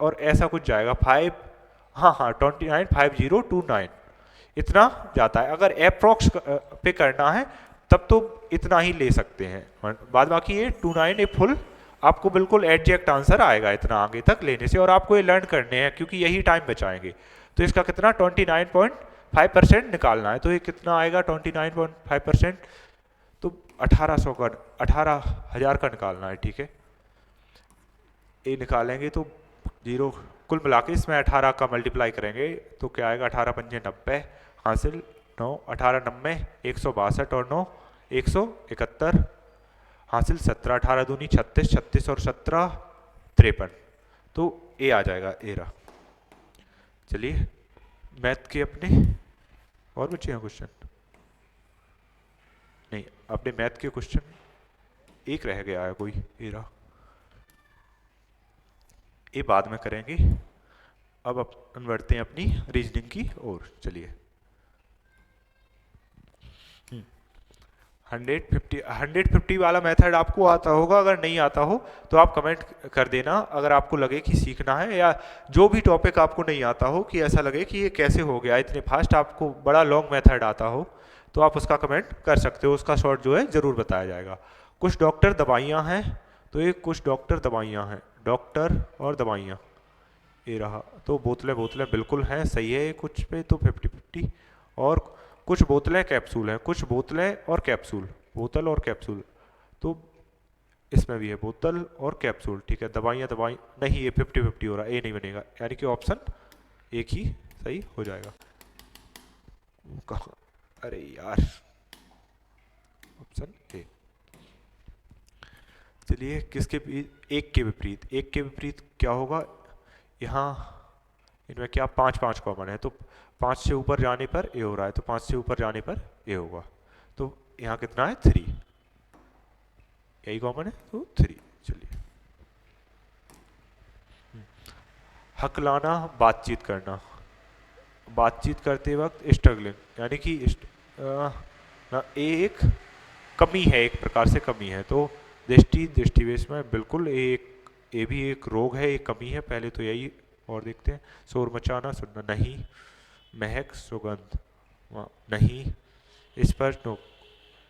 और ऐसा कुछ जाएगा 5, हाँ हाँ 295029 इतना जाता है। अगर अप्रोक्स पे करना है तब तो इतना ही ले सकते हैं, बाद बाकी ये 29 एक फुल आपको बिल्कुल एग्जैक्ट आंसर आएगा इतना आगे तक लेने से, और आपको ये लर्न करने हैं क्योंकि यही टाइम बचाएंगे। तो इसका कितना 29.5% निकालना है, तो ये कितना आएगा 29.5%, तो 1800 का 18,000 का निकालना है, ठीक है। ये निकालेंगे तो जीरो, कुल मिला के इसमें 18 का मल्टीप्लाई करेंगे तो क्या आएगा, 18 पंजे 90 हासिल 9, 18 90 162 और 9 171 हासिल 17, 18 दूनी 36, 36 और 17 53, तो ए आ जाएगा ए रहा। चलिए मैथ के अपने और बच्चे हैं क्वेश्चन, अपने मैथ के क्वेश्चन एक रह गया है कोई, ये रहा, ये बाद में करेंगे। अब अपन बढ़ते हैं अपनी रीजनिंग की ओर, चलिए। 150 वाला मेथड आपको आता होगा, अगर नहीं आता हो तो आप कमेंट कर देना। अगर आपको लगे कि सीखना है, या जो भी टॉपिक आपको नहीं आता हो, कि ऐसा लगे कि ये कैसे हो गया इतने फास्ट, आपको बड़ा लॉन्ग मेथड आता हो, तो आप उसका कमेंट कर सकते हो, उसका शॉर्ट जो है ज़रूर बताया जाएगा। कुछ डॉक्टर दवाइयाँ हैं, तो ये कुछ डॉक्टर दवाइयाँ हैं, डॉक्टर और दवाइयाँ, ये रहा। तो बोतलें बोतलें बिल्कुल हैं, सही है, कुछ पे तो 50-50। और कुछ बोतलें कैप्सूल हैं, कुछ बोतलें और कैप्सूल, बोतल और कैप्सूल, तो इसमें भी है बोतल और कैप्सूल, ठीक है। दवाइयाँ दवाई नहीं, ये 50-50 हो रहा है, ये नहीं बनेगा, यानी कि ऑप्शन एक ही सही हो जाएगा। कहाँ, अरे यार, ऑप्शन ए। चलिए, किसके एक के विपरीत, एक के विपरीत क्या होगा, यहाँ इनमें क्या 5-5 कॉमन है, तो 5 से ऊपर जाने पर ए हो रहा है, तो 5 से ऊपर जाने पर ए होगा, तो यहाँ कितना है 3, यही कॉमन है, तो 3। चलिए, हकलाना, बातचीत करना, बातचीत करते वक्त स्ट्रगलिंग, यानी कि एक कमी है, एक प्रकार से कमी है, तो दृष्टिवेश में बिल्कुल ये भी एक रोग है, एक कमी है, पहले तो यही। और देखते हैं, शोर मचाना, सुनना, नहीं। महक, सुगंध, नहीं। स्पर्श, नो,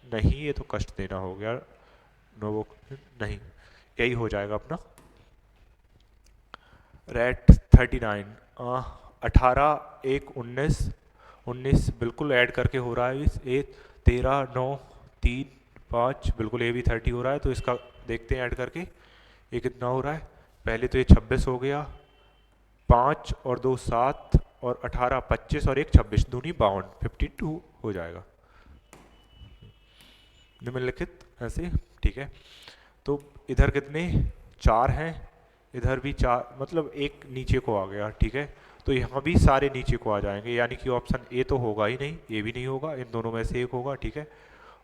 नहीं, ये तो कष्ट देना हो गया, नो, वो नहीं, यही हो जाएगा अपना। रेट 39, 18, 1, 19, 19 बिल्कुल ऐड करके हो रहा है, इस 1, 13, 9, 3, 5, बिल्कुल ये भी 30 हो रहा है, तो इसका देखते हैं ऐड करके ये कितना हो रहा है। पहले तो ये 26 हो गया, 5 और 2 7, और 18 25, और 1 26, दूनी 52, 52 हो जाएगा निम्नलिखित ऐसे, ठीक है। तो इधर कितने 4 हैं, इधर भी 4, मतलब एक नीचे को आ गया, ठीक है। तो यहाँ भी सारे नीचे को आ जाएंगे, यानी कि ऑप्शन ए तो होगा ही नहीं, ए भी नहीं होगा, इन दोनों में से एक होगा, ठीक है।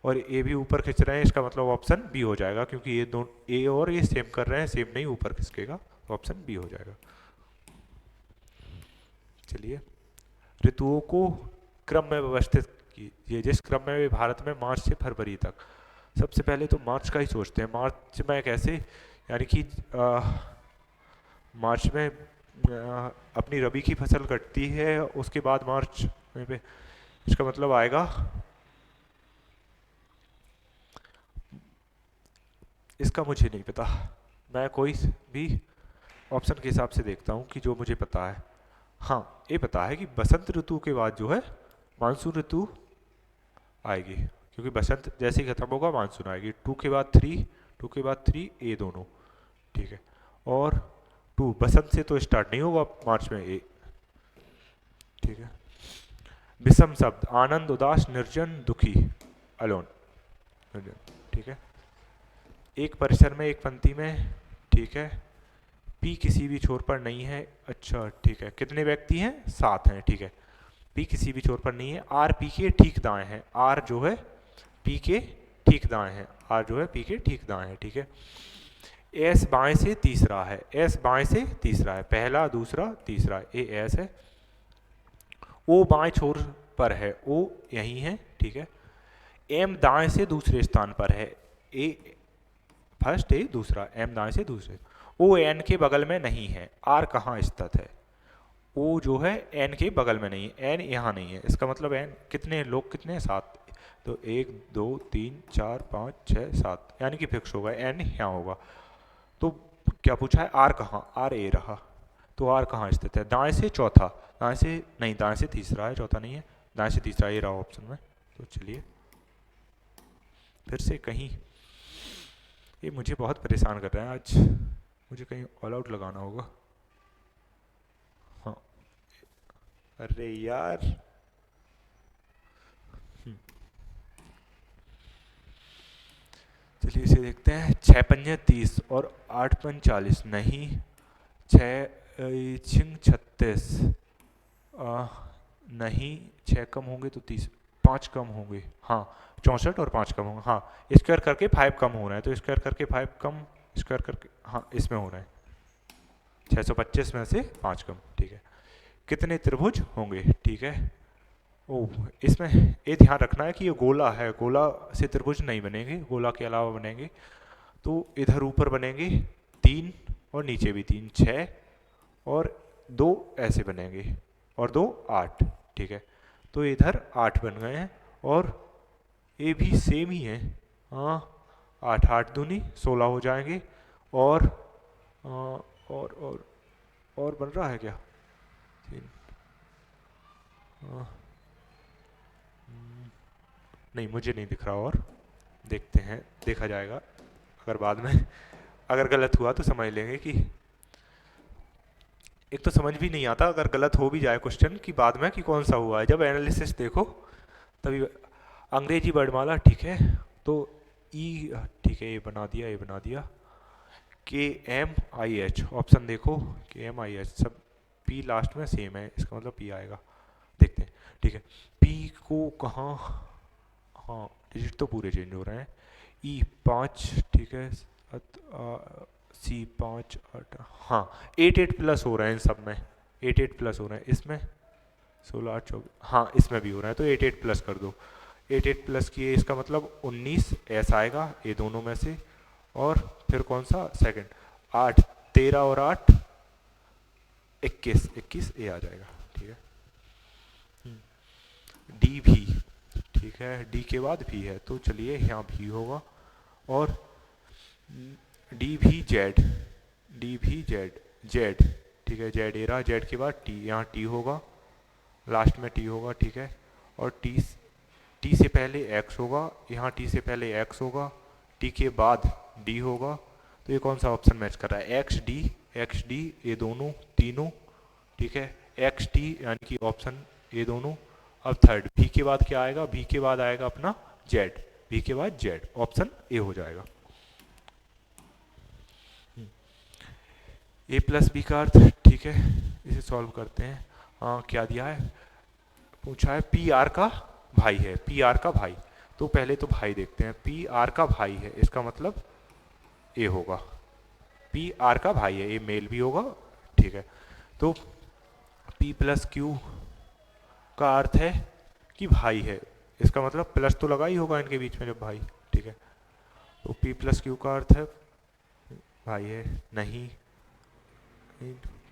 और ए भी ऊपर खिंच रहे हैं, इसका मतलब ऑप्शन बी हो जाएगा, क्योंकि ये दोनों ए और ये सेम कर रहे हैं, सेम नहीं ऊपर खिसकेगा, ऑप्शन बी हो जाएगा। चलिए, ऋतुओं को क्रम में व्यवस्थित कीजिए, जिस क्रम में भी भारत में मार्च से फरवरी तक। सबसे पहले तो मार्च का ही सोचते हैं, मार्च में कैसे, यानी कि मार्च में अपनी रबी की फसल कटती है, उसके बाद मार्च में इसका मतलब आएगा, इसका मुझे नहीं पता, मैं कोई भी ऑप्शन के हिसाब से देखता हूँ कि जो मुझे पता है। हाँ, ये पता है कि बसंत ऋतु के बाद जो है मानसून ऋतु आएगी, क्योंकि बसंत जैसे ही खत्म होगा मानसून आएगी। 2 के बाद 3, 2 के बाद 3, ये दोनों, ठीक है। और 2 बसंत से तो स्टार्ट नहीं होगा मार्च में, ए, ठीक है। विषम शब्द, आनंद, उदास, निर्जन, दुखी, अलोन, ठीक है। एक परिसर में, एक पंक्ति में, ठीक है। पी किसी भी छोर पर नहीं है, अच्छा ठीक है। कितने व्यक्ति हैं, 7 हैं, ठीक है। पी किसी भी छोर पर नहीं है, आर पी के ठीक दाएं हैं, आर जो है पी के ठीक दाएं हैं, आर जो है पी के ठीक दाएं हैं, ठीक है। एस बाएं से तीसरा है, एस बाएं से तीसरा है, पहला दूसरा तीसरा, ए एस है। ओ बाएं छोर पर है, ओ यही है, ठीक है। एम दाएं से दूसरे स्थान पर है, ए फर्स्ट, ए दूसरा, एम दाएं से दूसरे। ओ एन के बगल में नहीं है, आर कहाँ स्थित है, ओ जो है एन के बगल में नहीं है, एन यहाँ नहीं है, इसका मतलब एन कितने लोग, कितने 7, तो 1 2 3 4 5 6 7, यानी कि फिक्स होगा, एन यहाँ होगा। तो क्या पूछा है, आर कहाँ, आर ए रहा, तो आर कहाँ स्थित है, दाएं से चौथा, दाएं से नहीं, दाएं से तीसरा है, चौथा नहीं है, दाएं से तीसरा, ये रहा ऑप्शन में। तो चलिए, फिर से कहीं ये मुझे बहुत परेशान कर रहा है आज, मुझे कहीं ऑल आउट लगाना होगा। हाँ, अरे यार, चलिए इसे देखते हैं। 6 पंजे 30 और 8 पंज 40, नहीं। 6 छिंग 36, नहीं, 6 कम होंगे तो 30, 5 कम होंगे, हाँ 64 और 5 कम होंगे, हाँ स्क्वायर करके 5 कम हो रहे हैं, तो स्क्वायर करके 5 कम, स्क्वायर करके, हाँ इसमें हो रहे हैं 625 में से 5 कम, ठीक है। कितने त्रिभुज होंगे, ठीक है। ओह, इसमें ये ध्यान रखना है कि ये गोला है, गोला से त्रिभुज नहीं बनेंगे, गोला के अलावा बनेंगे। तो इधर ऊपर बनेंगे 3 और नीचे भी 3, 6 और 2 ऐसे बनेंगे और 2 8, ठीक है। तो इधर 8 बन गए हैं और ये भी सेम ही है, हाँ 8 8 दूनी 16 हो जाएंगे। और और बन रहा है क्या, 3, नहीं मुझे नहीं दिख रहा, और देखते हैं, देखा जाएगा, अगर बाद में अगर गलत हुआ तो समझ लेंगे कि, एक तो समझ भी नहीं आता अगर गलत हो भी जाए क्वेश्चन कि बाद में कि कौन सा हुआ है, जब एनालिसिस देखो तभी। अंग्रेजी वर्णमाला, ठीक है, तो ई, ठीक है, ये बना दिया, ये बना दिया, KMIH, ऑप्शन देखो KMIH, सब पी लास्ट में सेम है, इसका मतलब पी आएगा, देखते हैं, ठीक है। पी को कहाँ, हाँ डिजिट तो पूरे चेंज हो रहे हैं, ई 5, ठीक है, C5 8, हाँ 8 8 प्लस हो रहे हैं इन सब में, 8 8 प्लस हो रहे हैं इसमें, 16 8 24, हाँ इसमें भी हो रहा है, तो 8 8 प्लस कर दो, 8 8 प्लस किए, इसका मतलब 19 ऐसा आएगा ये दोनों में से, और फिर कौन सा सेकंड, 8 13 और 8 21 21 ये आ जाएगा, ठीक है। डी भी, ठीक है, डी के बाद भी है, तो चलिए यहाँ भी होगा, और डी भी जेड, डी भी जेड, जेड, ठीक है, जेड ए रहा, जेड के बाद टी, यहाँ टी होगा, लास्ट में टी होगा, ठीक है। और टी, टी से पहले एक्स होगा, यहाँ टी से पहले एक्स होगा, टी के बाद डी होगा, तो ये कौन सा ऑप्शन मैच कर रहा है, एक्स डी ये दोनों तीनों, ठीक है, एक्स टी यानी कि ऑप्शन ये दोनों। अब थर्ड भी के बाद क्या आएगा, भी के बाद आएगा अपना जेड, भी के बाद जेड, ऑप्शन ए हो जाएगा। ए प्लस बी का अर्थ, ठीक है, इसे सॉल्व करते हैं। हाँ क्या दिया है, पूछा है पी आर का भाई है, पी आर का भाई, तो पहले तो भाई देखते हैं, पी आर का भाई है, इसका मतलब ए होगा, पी आर का भाई है, ये मेल भी होगा, ठीक है। तो पी प्लस क्यू का अर्थ है कि भाई है, इसका मतलब प्लस तो लगा ही होगा इनके बीच में जब भाई, ठीक है। तो पी प्लस क्यू का अर्थ है भाई है, नहीं,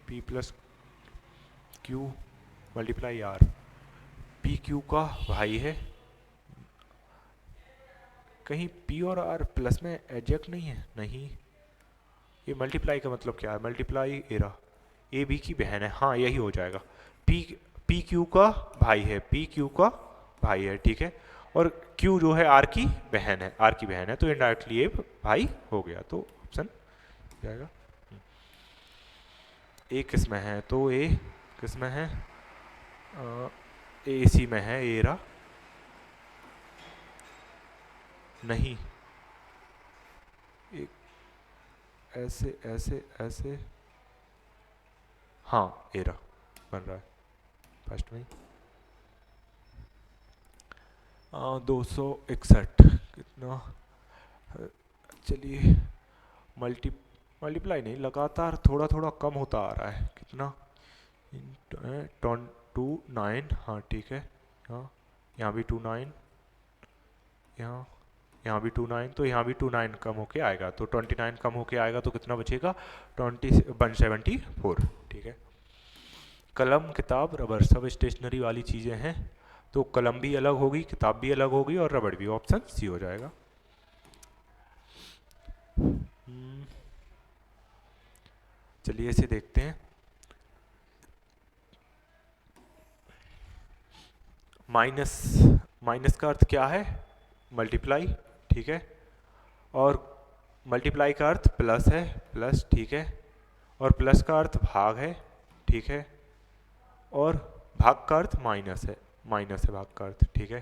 P plus Q multiply R, P Q का भाई है, कहीं पी और आर प्लस में एडजेक्ट नहीं है, नहीं, ये मल्टीप्लाई का मतलब क्या है, मल्टीप्लाई एरा, ए बी की बहन है, हाँ यही हो जाएगा, पी पी क्यू का भाई है, पी क्यू का भाई है, ठीक है। और क्यू जो है आर की बहन है, आर की बहन है, तो इनडायरेक्टली ये भाई हो गया, तो ऑप्शन जाएगा। ए किस में है, तो ए किस में है, ए इसी में है, एरा नहीं, एक ऐसे ऐसे ऐसे, हाँ एरा बन रहा है फर्स्ट में। 261 कितना, चलिए मल्टीप्लाई नहीं, लगातार थोड़ा थोड़ा कम होता आ रहा है, कितना 29, हाँ ठीक है, हाँ यहाँ भी 29, यहाँ भी 29, तो यहाँ भी 29 कम होके आएगा, तो 29 कम होके आएगा तो कितना बचेगा, 174, ठीक है। कलम किताब रबर सब स्टेशनरी वाली चीज़ें हैं, तो कलम भी अलग होगी, किताब भी अलग होगी, और रबड़ भी, ऑप्शन सी हो जाएगा। चलिए इसे देखते हैं, माइनस, माइनस का अर्थ क्या है, मल्टीप्लाई, ठीक है, और मल्टीप्लाई का अर्थ प्लस है, प्लस, ठीक है, और प्लस का अर्थ भाग है, ठीक है, और भाग का अर्थ माइनस है, माइनस है भाग का अर्थ, ठीक है।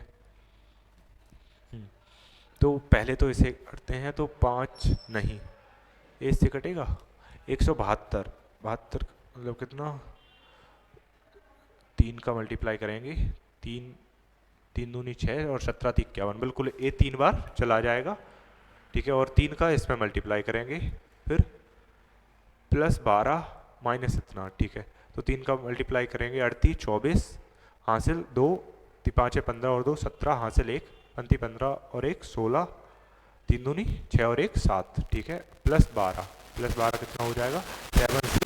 तो पहले तो इसे करते हैं, तो 5 नहीं, इससे कटेगा 172, बहत्तर मतलब कितना, 3 का मल्टीप्लाई करेंगे, 3 तीन दूनी छः और 17 × 51, बिल्कुल ये 3 बार चला जाएगा, ठीक है। और 3 का इसमें मल्टीप्लाई करेंगे, फिर +12 माइनस इतना, ठीक है। तो 3 का मल्टीप्लाई करेंगे, 38 24 हासिल 2, 5 15 और 2 17 हासिल 1, 15 और 1 16, 3 दूनी 6 और 1 7, ठीक है। +12 कितना हो जाएगा 7।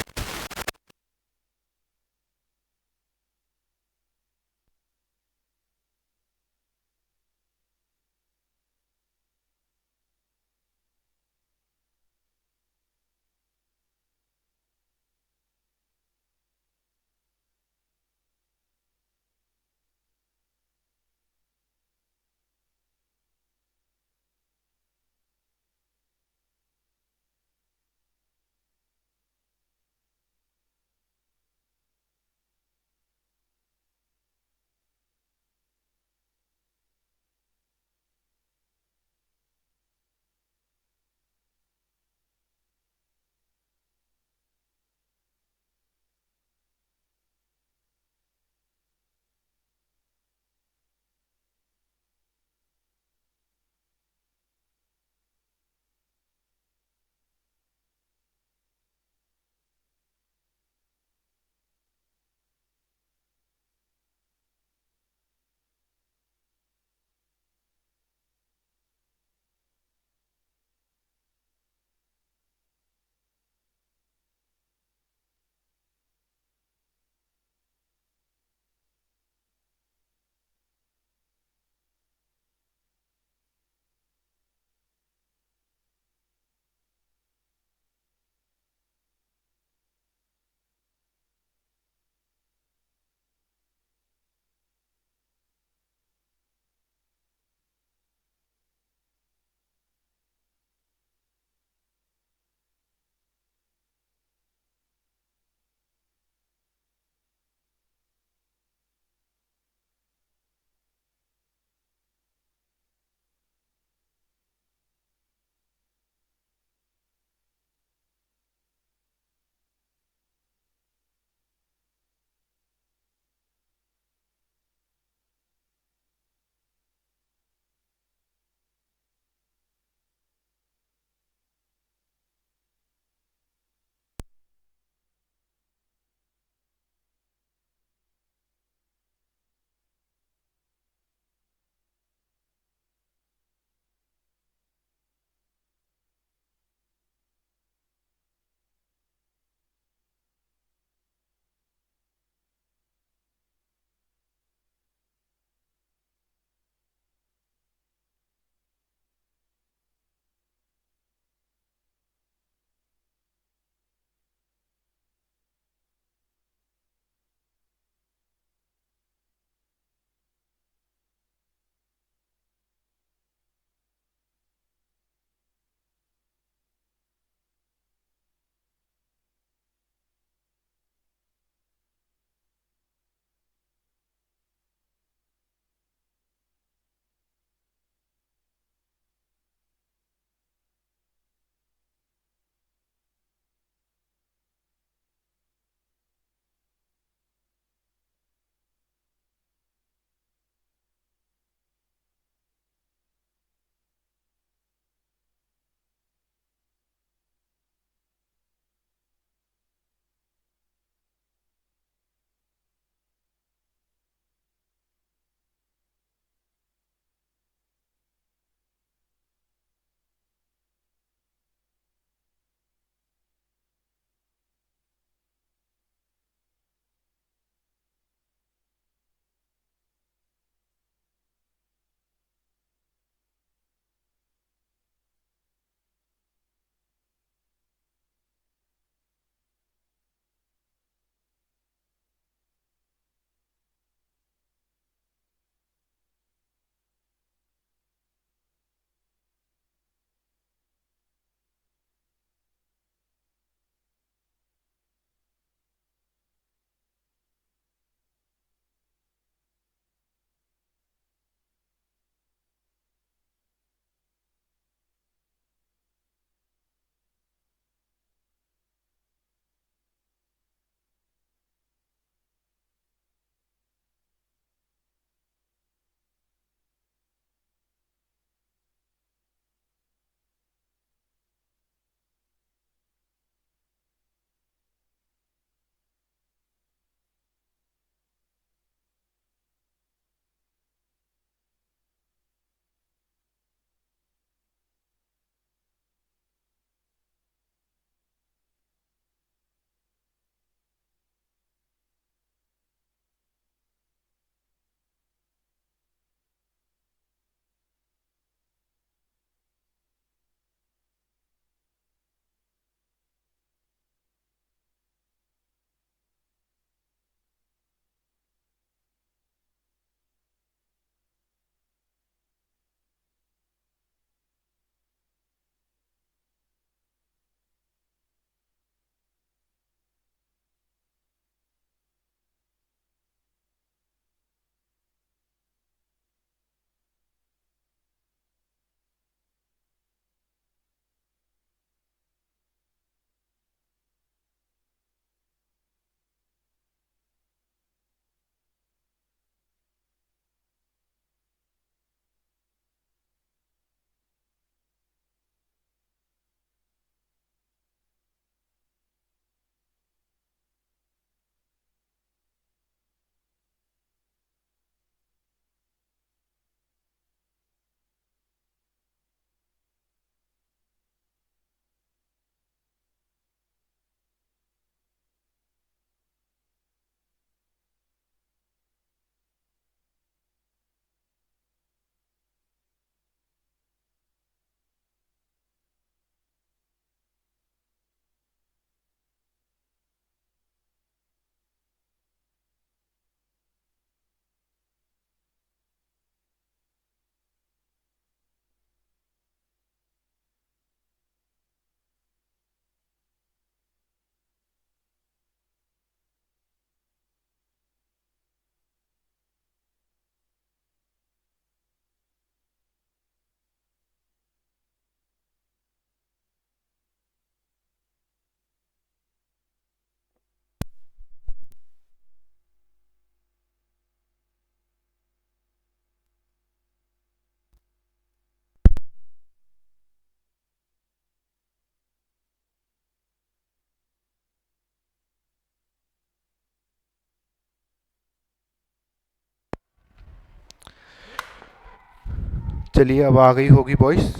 चलिए अब आ गई होगी वॉइस।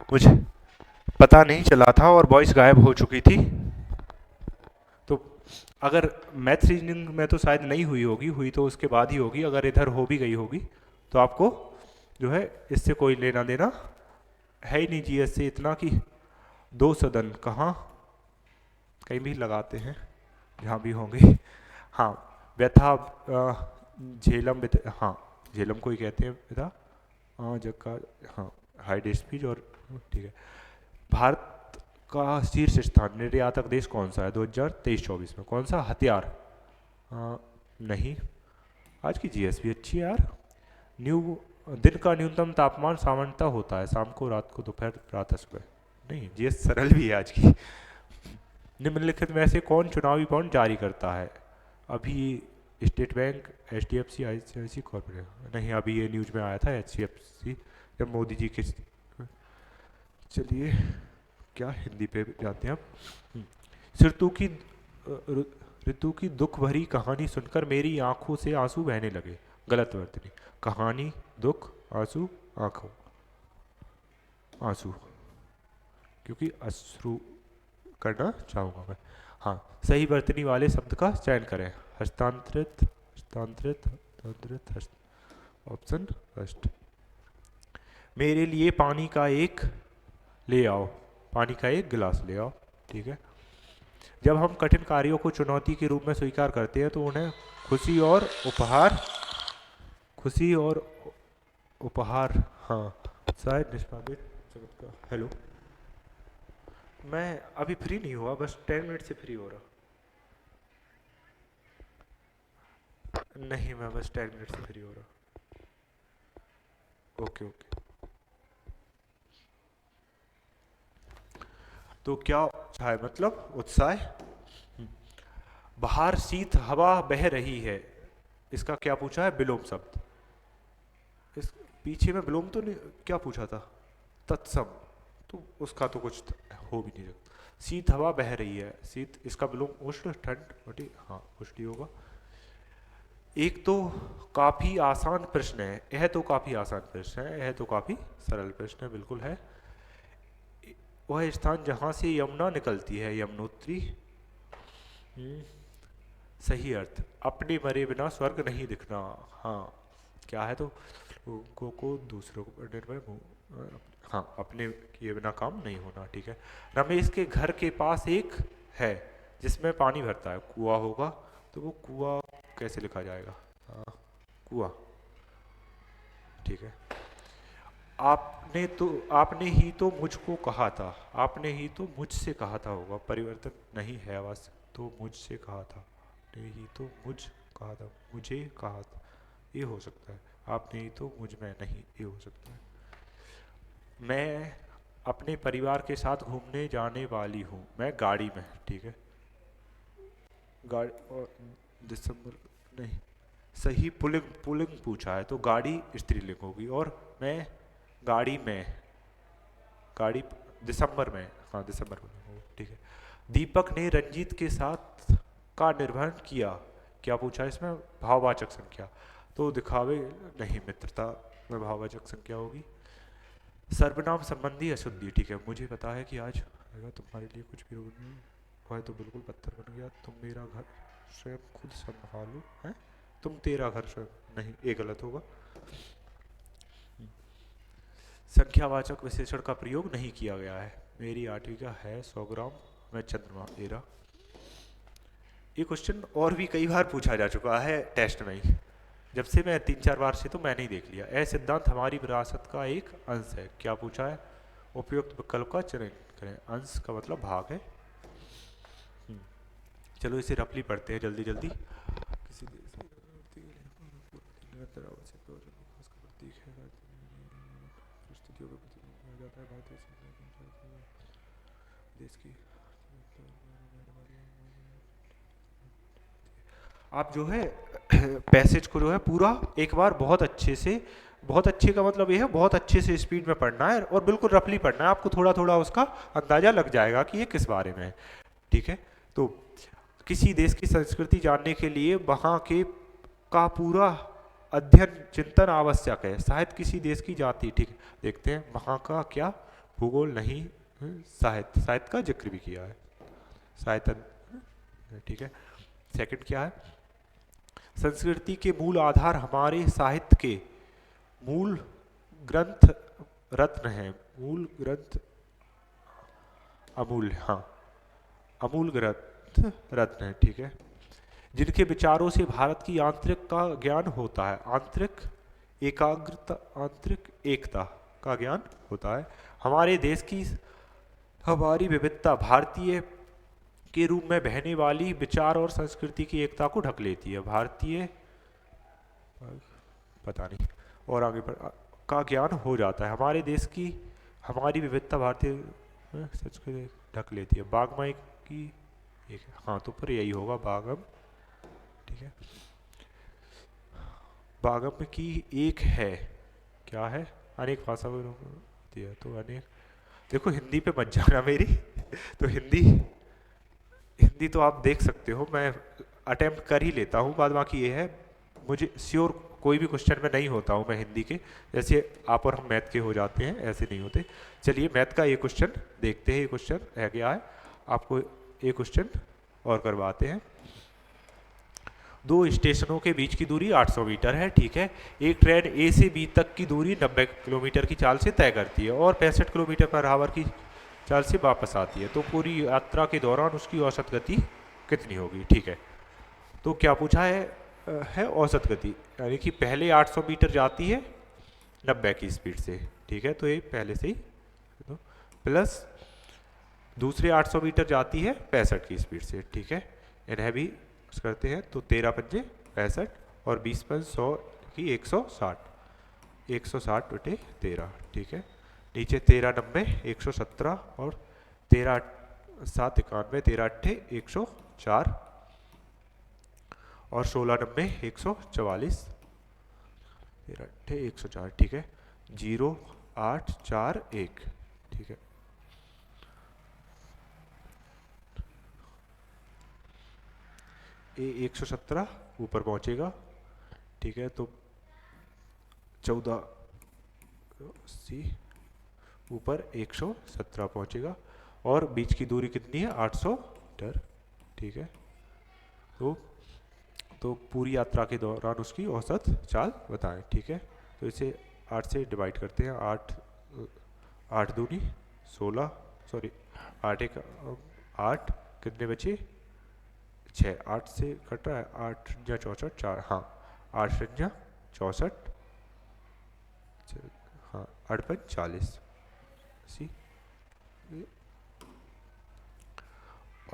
मुझे पता नहीं चला था और वॉइस गायब हो चुकी थी। तो अगर मैथ रीजनिंग में तो शायद नहीं हुई होगी, हुई तो उसके बाद ही होगी। अगर इधर हो भी गई होगी तो आपको जो है इससे कोई लेना देना है ही नहीं जीएस से। इतना कि दो सदन कहाँ कहीं भी लगाते हैं जहाँ भी होंगे। हाँ, व्यथा झेलम हाँ झेलम को ही कहते हैं व्यथा। हाँ जगह, हाँ हाइट स्पीच और ठीक है। भारत का शीर्ष स्थान निर्यातक देश कौन सा है 2023-24 में? कौन सा हथियार? नहीं। आज की जीएस भी अच्छी है यार। न्यू दिन का न्यूनतम तापमान सामान्यतः होता है शाम को, रात को, दोपहर, प्रातः, सुबह। नहीं, जीएस सरल भी है आज की। निम्नलिखित में से कौन चुनावी बॉन्ड जारी करता है? अभी State Bank, HDFC, ICICI corporate. नहीं, अभी ये न्यूज में आया था एचडीएफसी जब मोदी जी के। चलिए क्या हिंदी पे जाते हैं अब। ऋतु की ऋतु की दुख भरी कहानी सुनकर मेरी आंखों से आंसू बहने लगे। गलत वर्तनी। कहानी, दुख, आंसू, आंखों, आंसू, क्योंकि अश्रु करना चाहूँगा मैं। हाँ, सही वर्तनी वाले शब्द का चयन करें। हस्तांतरित, हस्तांतरित, हस्तांतरित, ऑप्शन फर्स्ट। मेरे लिए पानी का एक ले आओ, पानी का एक गिलास ले आओ। ठीक है। जब हम कठिन कार्यों को चुनौती के रूप में स्वीकार करते हैं तो उन्हें खुशी और उपहार, खुशी और उपहार, हाँ शायद निष्पादित चमत्कार। हेलो, मैं अभी फ्री नहीं हुआ, बस 10 मिनट से फ्री हो रहा। नहीं, मैं बस 10 मिनट से फ्री हो रहा। Okay okay. तो क्या है मतलब उत्साह। बाहर शीत हवा बह रही है, इसका क्या पूछा है? विलोम शब्द। इस पीछे में विलोम तो नहीं, क्या पूछा था? तत्सम, तो उसका तो कुछ हो भी नहीं सकता। शीत हवा बह रही है, शीत, इसका विलोम उष्ण, ठंड, बटी, हाँ उष्ण होगा। एक तो काफी आसान प्रश्न है, यह तो काफी आसान प्रश्न है, यह तो काफी सरल प्रश्न है, बिल्कुल है। वह स्थान जहां से यमुना निकलती है, यमुनोत्री। सही अर्थ, अपने मरे बिना स्वर्ग नहीं दिखना। हाँ, क्या है तो लोगों को दूसरों को निर्भय, हाँ अपने किए बिना काम नहीं होना। ठीक है। रमेश के घर के पास एक है जिसमें पानी भरता है, कुआं होगा। तो वो कुआं कैसे लिखा जाएगा? हाँ, कुआं। ठीक है। आपने ही तो मुझको कहा था, आपने ही तो मुझसे कहा था होगा, परिवर्तन नहीं है आवश्यक, तो मुझसे कहा था। आपने ही तो मुझ कहा था, मुझे कहा था, ये हो सकता है। आपने ही तो मुझ में, नहीं ये हो सकता है। मैं अपने परिवार के साथ घूमने जाने वाली हूँ, मैं गाड़ी में। ठीक है। गाड़ी और दिसंबर, नहीं सही, पुलिंग, पुलिंग पूछा है तो गाड़ी स्त्रीलिंग होगी। और मैं गाड़ी में, गाड़ी दिसंबर में, हाँ दिसंबर में। ठीक है। दीपक ने रंजीत के साथ का निर्वहन किया, क्या पूछा है इसमें? भाववाचक संख्या। तो दिखावे, नहीं मित्रता में भाववाचक संख्या होगी। सर्वनाम संबंधी अशुद्धि। ठीक है, मुझे पता है कि आज अगर तुम्हारे लिए कुछ भी हुआ है तो बिल्कुल पत्थर बन गया। तुम मेरा घर स्वयं खुद संभालो, है तुम तेरा घर स्वयं, नहीं ये गलत होगा। संख्यावाचक विशेषण का प्रयोग नहीं किया गया है। मेरी आठवीं का है 100 ग्राम, मैं चंद्रमा एरा। ये क्वेश्चन और भी कई बार पूछा जा चुका है टेस्ट में ही, जब से मैं 3-4 बार से तो मैंने ही देख लिया। यह सिद्धांत हमारी विरासत का एक अंश है, क्या पूछा है? उपयुक्त विकल्प का चयन करें। अंश का मतलब भाग है। चलो इसे रफली पढ़ते हैं जल्दी जल्दी। किसी देश की आप जो है पैसेज को जो है पूरा एक बार बहुत अच्छे से, बहुत अच्छे का मतलब ये है बहुत अच्छे से स्पीड में पढ़ना है और बिल्कुल रफली पढ़ना है। आपको थोड़ा थोड़ा उसका अंदाजा लग जाएगा कि ये किस बारे में है। ठीक है। तो किसी देश की संस्कृति जानने के लिए वहाँ के का पूरा अध्ययन चिंतन आवश्यक है। साहित्य किसी देश की जाति, ठीक है, देखते हैं वहाँ का क्या, भूगोल नहीं, साहित्य, साहित्य का जिक्र भी किया है, साहित्य, ठीक है। सेकंड क्या है, संस्कृति के मूल आधार हमारे साहित्य के मूल ग्रंथ रत्न हैं, मूल ग्रंथ अमूल्य, हाँ, अमूल ग्रंथ रत्न है, ठीक है, जिनके विचारों से भारत की आंतरिक का ज्ञान होता है, आंतरिक एकाग्रता, आंतरिक एकता का ज्ञान होता है। हमारे देश की हमारी विविधता भारतीय के रूप में बहने वाली विचार और संस्कृति की एकता को ढक लेती है। भारतीय, पता नहीं, और आगे का ज्ञान हो जाता है। हमारे देश की हमारी विविधता भारतीय संस्कृति ढक लेती है। बागमाई की एक, हाँ, तो पर यही होगा बागम, ठीक है, बागम की एक है, क्या है, अनेक भाषा होती है, तो अनेक, देखो हिंदी पे मत जाना मेरी तो हिंदी, हिंदी तो आप देख सकते हो, मैं अटेम्प्ट कर ही लेता हूँ, बाद बाकी ये है, मुझे श्योर कोई भी क्वेश्चन में नहीं होता हूँ मैं हिंदी के, जैसे आप और हम मैथ के हो जाते हैं ऐसे नहीं होते। चलिए मैथ का ये क्वेश्चन देखते हैं, ये क्वेश्चन है क्या है, आपको ये क्वेश्चन और करवाते हैं। दो स्टेशनों के बीच की दूरी 800 मीटर है, ठीक है, एक ट्रेन ए से बी तक की दूरी 90 किलोमीटर की चाल से तय करती है और 65 किलोमीटर पर आवर की चाल से वापस आती है, तो पूरी यात्रा के दौरान उसकी औसत गति कितनी होगी, ठीक है। तो क्या पूछा है औसत गति, यानी कि पहले 800 मीटर जाती है 90 की स्पीड से, ठीक है, तो ये पहले से ही, तो प्लस दूसरे 800 मीटर जाती है 65 की स्पीड से, ठीक है, इन्हें भी करते हैं, तो 13 पंजे 65 और 20 पंज 100 की 160, 160 बटे 13, ठीक है, नीचे 13 90 117 और 13 7 91 13 अट्ठे 104 और 16 90 144, 13 अट्ठे 104, ठीक है, 0 8 4 1, ठीक है, ए 117 ऊपर पहुंचेगा, ठीक है, तो 14 सी ऊपर 117 पहुंचेगा और बीच की दूरी कितनी है 800 मीटर, ठीक है, तो पूरी यात्रा के दौरान उसकी औसत चाल बताएं, ठीक है, तो इसे 8 से डिवाइड करते हैं, 8 8 दूनी 16, सॉरी 8 एक 8, कितने बचे 6, 8 से कट रहा है, 8 या 64 4, हाँ 8 या 64, हाँ 8 5 40 सी,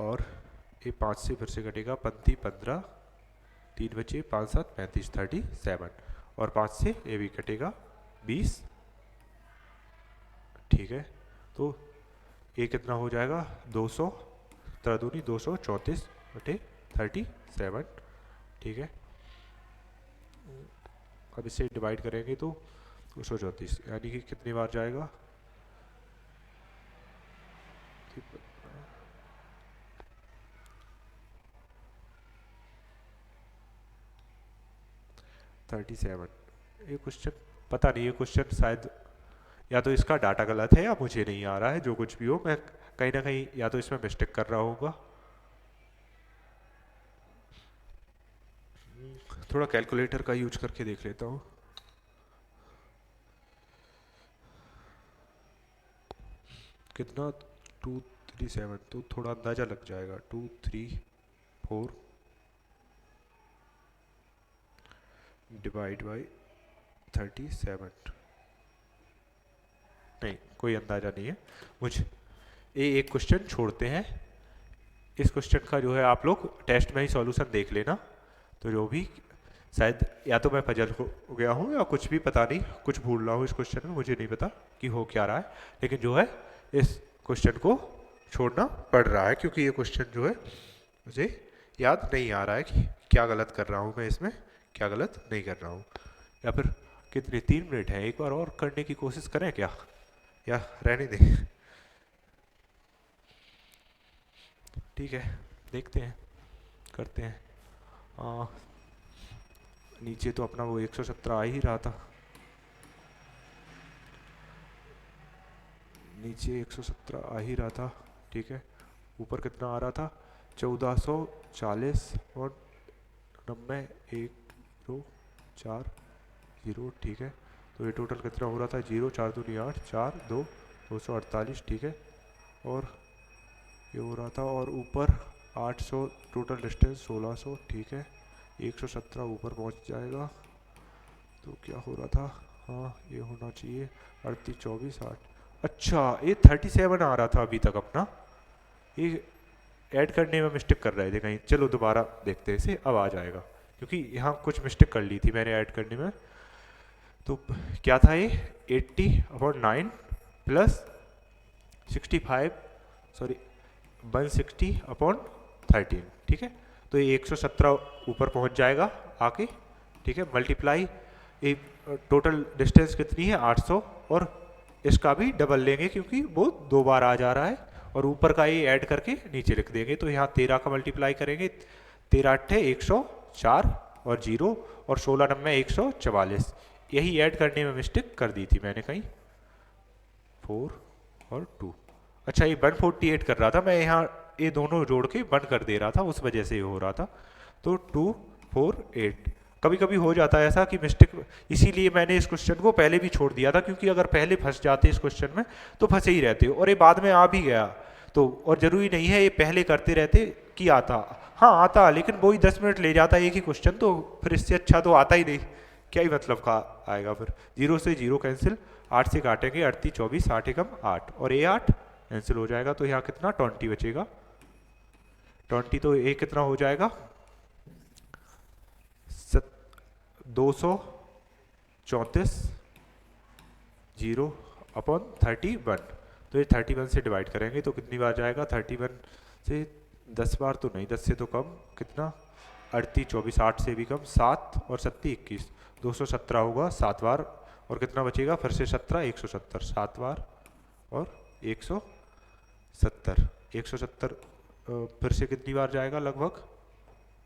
और ये 5 से फिर से कटेगा, पंती 15, 3 बचे 5 7 35 37, और 5 से ये भी कटेगा 20, ठीक है, तो ये कितना हो जाएगा 200, दूनी 234 बटे 37, ठीक है, अब इसे डिवाइड करेंगे तो 234, यानी कि कितनी बार जाएगा, 37। ये क्वेश्चन पता नहीं, ये क्वेश्चन शायद या तो इसका डाटा गलत है या मुझे नहीं आ रहा है, जो कुछ भी हो, मैं कहीं ना कहीं या तो इसमें मिस्टेक कर रहा होगा, थोड़ा कैलकुलेटर का यूज करके देख लेता हूँ। कितना 237, तो थोड़ा अंदाजा लग जाएगा, 2 3 4 डिवाइड बाई 37, नहीं कोई अंदाजा नहीं है मुझे, ये एक क्वेश्चन छोड़ते हैं, इस क्वेश्चन का जो है आप लोग टेस्ट में ही सॉल्यूशन देख लेना, तो जो भी शायद या तो मैं पजल हो गया हूँ या कुछ भी, पता नहीं कुछ भूल रहा हूँ इस क्वेश्चन में, मुझे नहीं पता कि हो क्या रहा है, लेकिन जो है इस क्वेश्चन को छोड़ना पड़ रहा है, क्योंकि ये क्वेश्चन जो है मुझे याद नहीं आ रहा है कि क्या गलत कर रहा हूँ मैं इसमें, क्या गलत नहीं कर रहा हूँ, या फिर कितने 3 मिनट है, एक बार और करने की कोशिश करें क्या, या रहने दें, ठीक है देखते हैं, करते हैं, नीचे तो अपना वो 117 आ ही रहा था, नीचे 117 आ ही रहा था, ठीक है। ऊपर कितना आ रहा था, 1440 और 90, 1 2 4 0, ठीक है। तो ये टोटल कितना हो रहा था, 0 4 दूनी 8, 4 2 248, ठीक है। और ये हो रहा था, और ऊपर 800 टोटल डिस्टेंस 1600, ठीक है। 117 ऊपर पहुंच जाएगा, तो क्या हो रहा था, हाँ ये होना चाहिए 38 24 8। अच्छा ये 37 आ रहा था अभी तक अपना, ये ऐड करने में मिस्टेक कर रहे थे कहीं। चलो दोबारा देखते हैं इसे, अब आ जाएगा, क्योंकि यहाँ कुछ मिस्टेक कर ली थी मैंने ऐड करने में। तो क्या था ये, 80/9 प्लस 65, सॉरी 160/13, ठीक है। तो ये 117 ऊपर पहुंच जाएगा आके, ठीक है। मल्टीप्लाई टोटल डिस्टेंस कितनी है 800, और इसका भी डबल लेंगे क्योंकि वो 2 बार आ जा रहा है, और ऊपर का ये ऐड करके नीचे लिख देंगे। तो यहाँ 13 का मल्टीप्लाई करेंगे, 13 8 104 और 0, और 16 9 144। यही ऐड करने में मिस्टेक कर दी थी मैंने कहीं, 4 और 2। अच्छा ये 148 कर रहा था मैं, यहाँ ये दोनों जोड़ के 1 कर दे रहा था, उस वजह से ये हो रहा था। तो 2 4 8 कभी कभी हो जाता है ऐसा कि मिस्टेक, इसीलिए मैंने इस क्वेश्चन को पहले भी छोड़ दिया था, क्योंकि अगर पहले फंस जाते इस क्वेश्चन में तो फंसे ही रहते, और ये बाद में आ भी गया। तो और ज़रूरी नहीं है ये पहले करते रहते कि आता, हाँ आता, लेकिन वो ही 10 मिनट ले जाता है एक ही क्वेश्चन, तो फिर इससे अच्छा तो आता ही नहीं, क्या ही मतलब का आएगा फिर। 0 से 0 कैंसिल, 8 से काटेंगे 38 24, 8 एकम 8, और ये 8 कैंसिल हो जाएगा, तो यहाँ कितना 20 बचेगा, 20। तो ये कितना हो जाएगा 234 0/31। तो ये 31 से डिवाइड करेंगे तो कितनी बार जाएगा, 31 से 10 बार तो नहीं, 10 से तो कम, कितना 38 24, 8 से भी कम, 7 और 7 21, 217 होगा 7 बार, और कितना बचेगा फिर से 17 170, 7 बार और 170, 170 फिर से कितनी बार जाएगा, लगभग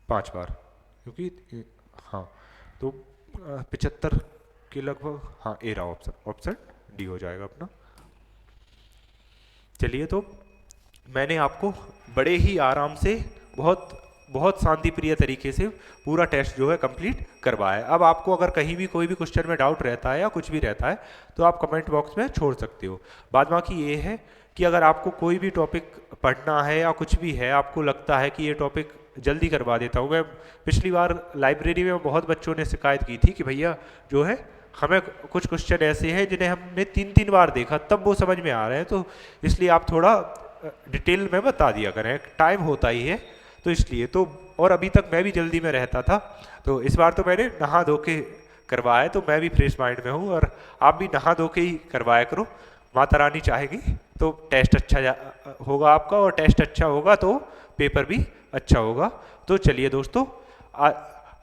5 बार, क्योंकि हाँ तो 75 के लगभग, हाँ ए रहा ऑप्शन, ऑप्शन डी हो जाएगा अपना। चलिए तो मैंने आपको बड़े ही आराम से बहुत शांति प्रिय तरीके से पूरा टेस्ट जो है कंप्लीट करवाया है। अब आपको अगर कहीं भी कोई भी क्वेश्चन में डाउट रहता है या कुछ भी रहता है तो आप कमेंट बॉक्स में छोड़ सकते हो। बाद बाकी ये है कि अगर आपको कोई भी टॉपिक पढ़ना है या कुछ भी है, आपको लगता है कि ये टॉपिक जल्दी करवा देता हूँ मैं, पिछली बार लाइब्रेरी में बहुत बच्चों ने शिकायत की थी कि भैया जो है हमें कुछ क्वेश्चन ऐसे हैं जिन्हें हमने 3 बार देखा तब वो समझ में आ रहे हैं, तो इसलिए आप थोड़ा डिटेल में बता दिया करें, टाइम होता ही है तो इसलिए। तो और अभी तक मैं भी जल्दी में रहता था, तो इस बार तो मैंने नहा धो के करवाया, तो मैं भी फ्रेश माइंड में हूँ, और आप भी नहा धो के ही करवाया करो। माता रानी चाहेगी तो टेस्ट अच्छा होगा आपका, और टेस्ट अच्छा होगा तो पेपर भी अच्छा होगा। तो चलिए दोस्तों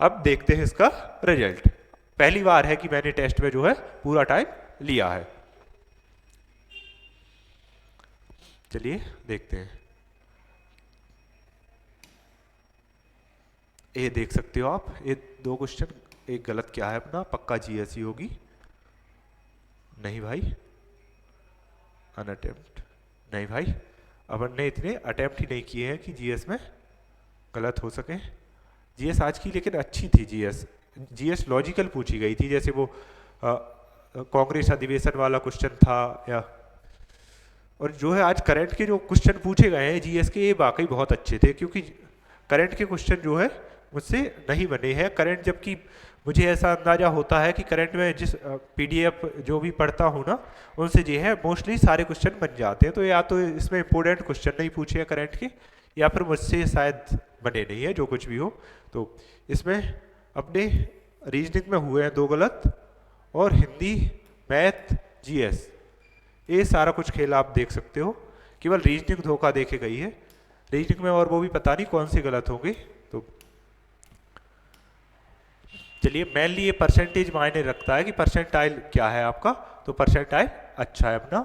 अब देखते हैं इसका रिजल्ट। पहली बार है कि मैंने टेस्ट में जो है पूरा टाइम लिया है। चलिए देखते हैं। ये देख सकते हो आप, ये 2 क्वेश्चन, एक गलत क्या है अपना, पक्का जीएस ही होगी, नहीं भाई अनअटेम्प्ट, नहीं भाई अपन ने इतने अटेम्प्ट ही नहीं किए हैं कि जीएस में गलत हो सके। जीएस आज की लेकिन अच्छी थी, जीएस लॉजिकल पूछी गई थी, जैसे वो कांग्रेस अधिवेशन वाला क्वेश्चन था, या और जो है आज करंट के जो क्वेश्चन पूछे गए हैं जीएस के, ये वाकई बहुत अच्छे थे, क्योंकि करंट के क्वेश्चन जो है मुझसे नहीं बने हैं करंट, जबकि मुझे ऐसा अंदाजा होता है कि करंट में जिस पीडीएफ जो भी पढ़ता हूँ ना, उनसे जो है मोस्टली सारे क्वेश्चन बन जाते हैं। तो या तो इसमें इंपॉर्टेंट क्वेश्चन नहीं पूछे हैं करंट के, या फिर मुझसे शायद बने नहीं है, जो कुछ भी हो। तो इसमें अपने रीजनिंग में हुए हैं 2 गलत, और हिंदी मैथ जीएस ये सारा कुछ खेल आप देख सकते हो, केवल रीजनिंग धोखा देके गई है रीजनिंग में, और वो भी पता नहीं कौन सी गलत होंगी। तो चलिए मेनली ये परसेंटेज मायने रखता है कि परसेंटाइल क्या है आपका, तो परसेंटाइल अच्छा है अपना,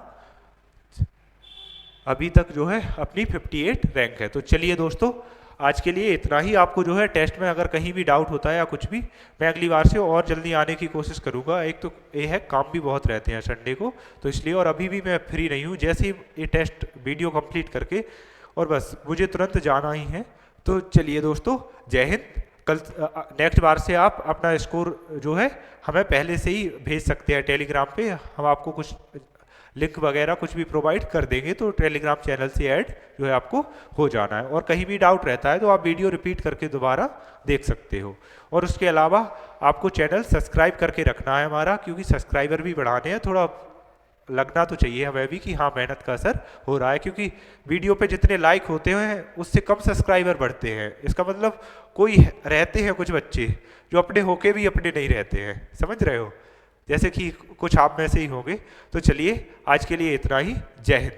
अभी तक जो है अपनी 58 रैंक है। तो चलिए दोस्तों आज के लिए इतना ही। आपको जो है टेस्ट में अगर कहीं भी डाउट होता है या कुछ भी, मैं अगली बार से और जल्दी आने की कोशिश करूँगा। एक तो ये है काम भी बहुत रहते हैं संडे को, तो इसलिए, और अभी भी मैं फ्री नहीं हूँ। जैसे ही ये टेस्ट वीडियो कंप्लीट करके और बस मुझे तुरंत जाना ही है। तो चलिए दोस्तों, जय हिंद। कल नेक्स्ट बार से आप अपना स्कोर जो है हमें पहले से ही भेज सकते हैं टेलीग्राम पे। हम आपको कुछ लिंक वगैरह कुछ भी प्रोवाइड कर देंगे, तो टेलीग्राम चैनल से ऐड जो है आपको हो जाना है। और कहीं भी डाउट रहता है तो आप वीडियो रिपीट करके दोबारा देख सकते हो। और उसके अलावा आपको चैनल सब्सक्राइब करके रखना है हमारा, क्योंकि सब्सक्राइबर भी बढ़ाने हैं। थोड़ा लगना तो चाहिए हमें भी कि हाँ मेहनत का असर हो रहा है, क्योंकि वीडियो पे जितने लाइक होते हैं उससे कम सब्सक्राइबर बढ़ते हैं। इसका मतलब कोई रहते हैं कुछ बच्चे जो अपने होके भी अपने नहीं रहते हैं, समझ रहे हो, जैसे कि कुछ आप में से ही होंगे। तो चलिए आज के लिए इतना ही, जय हिंद।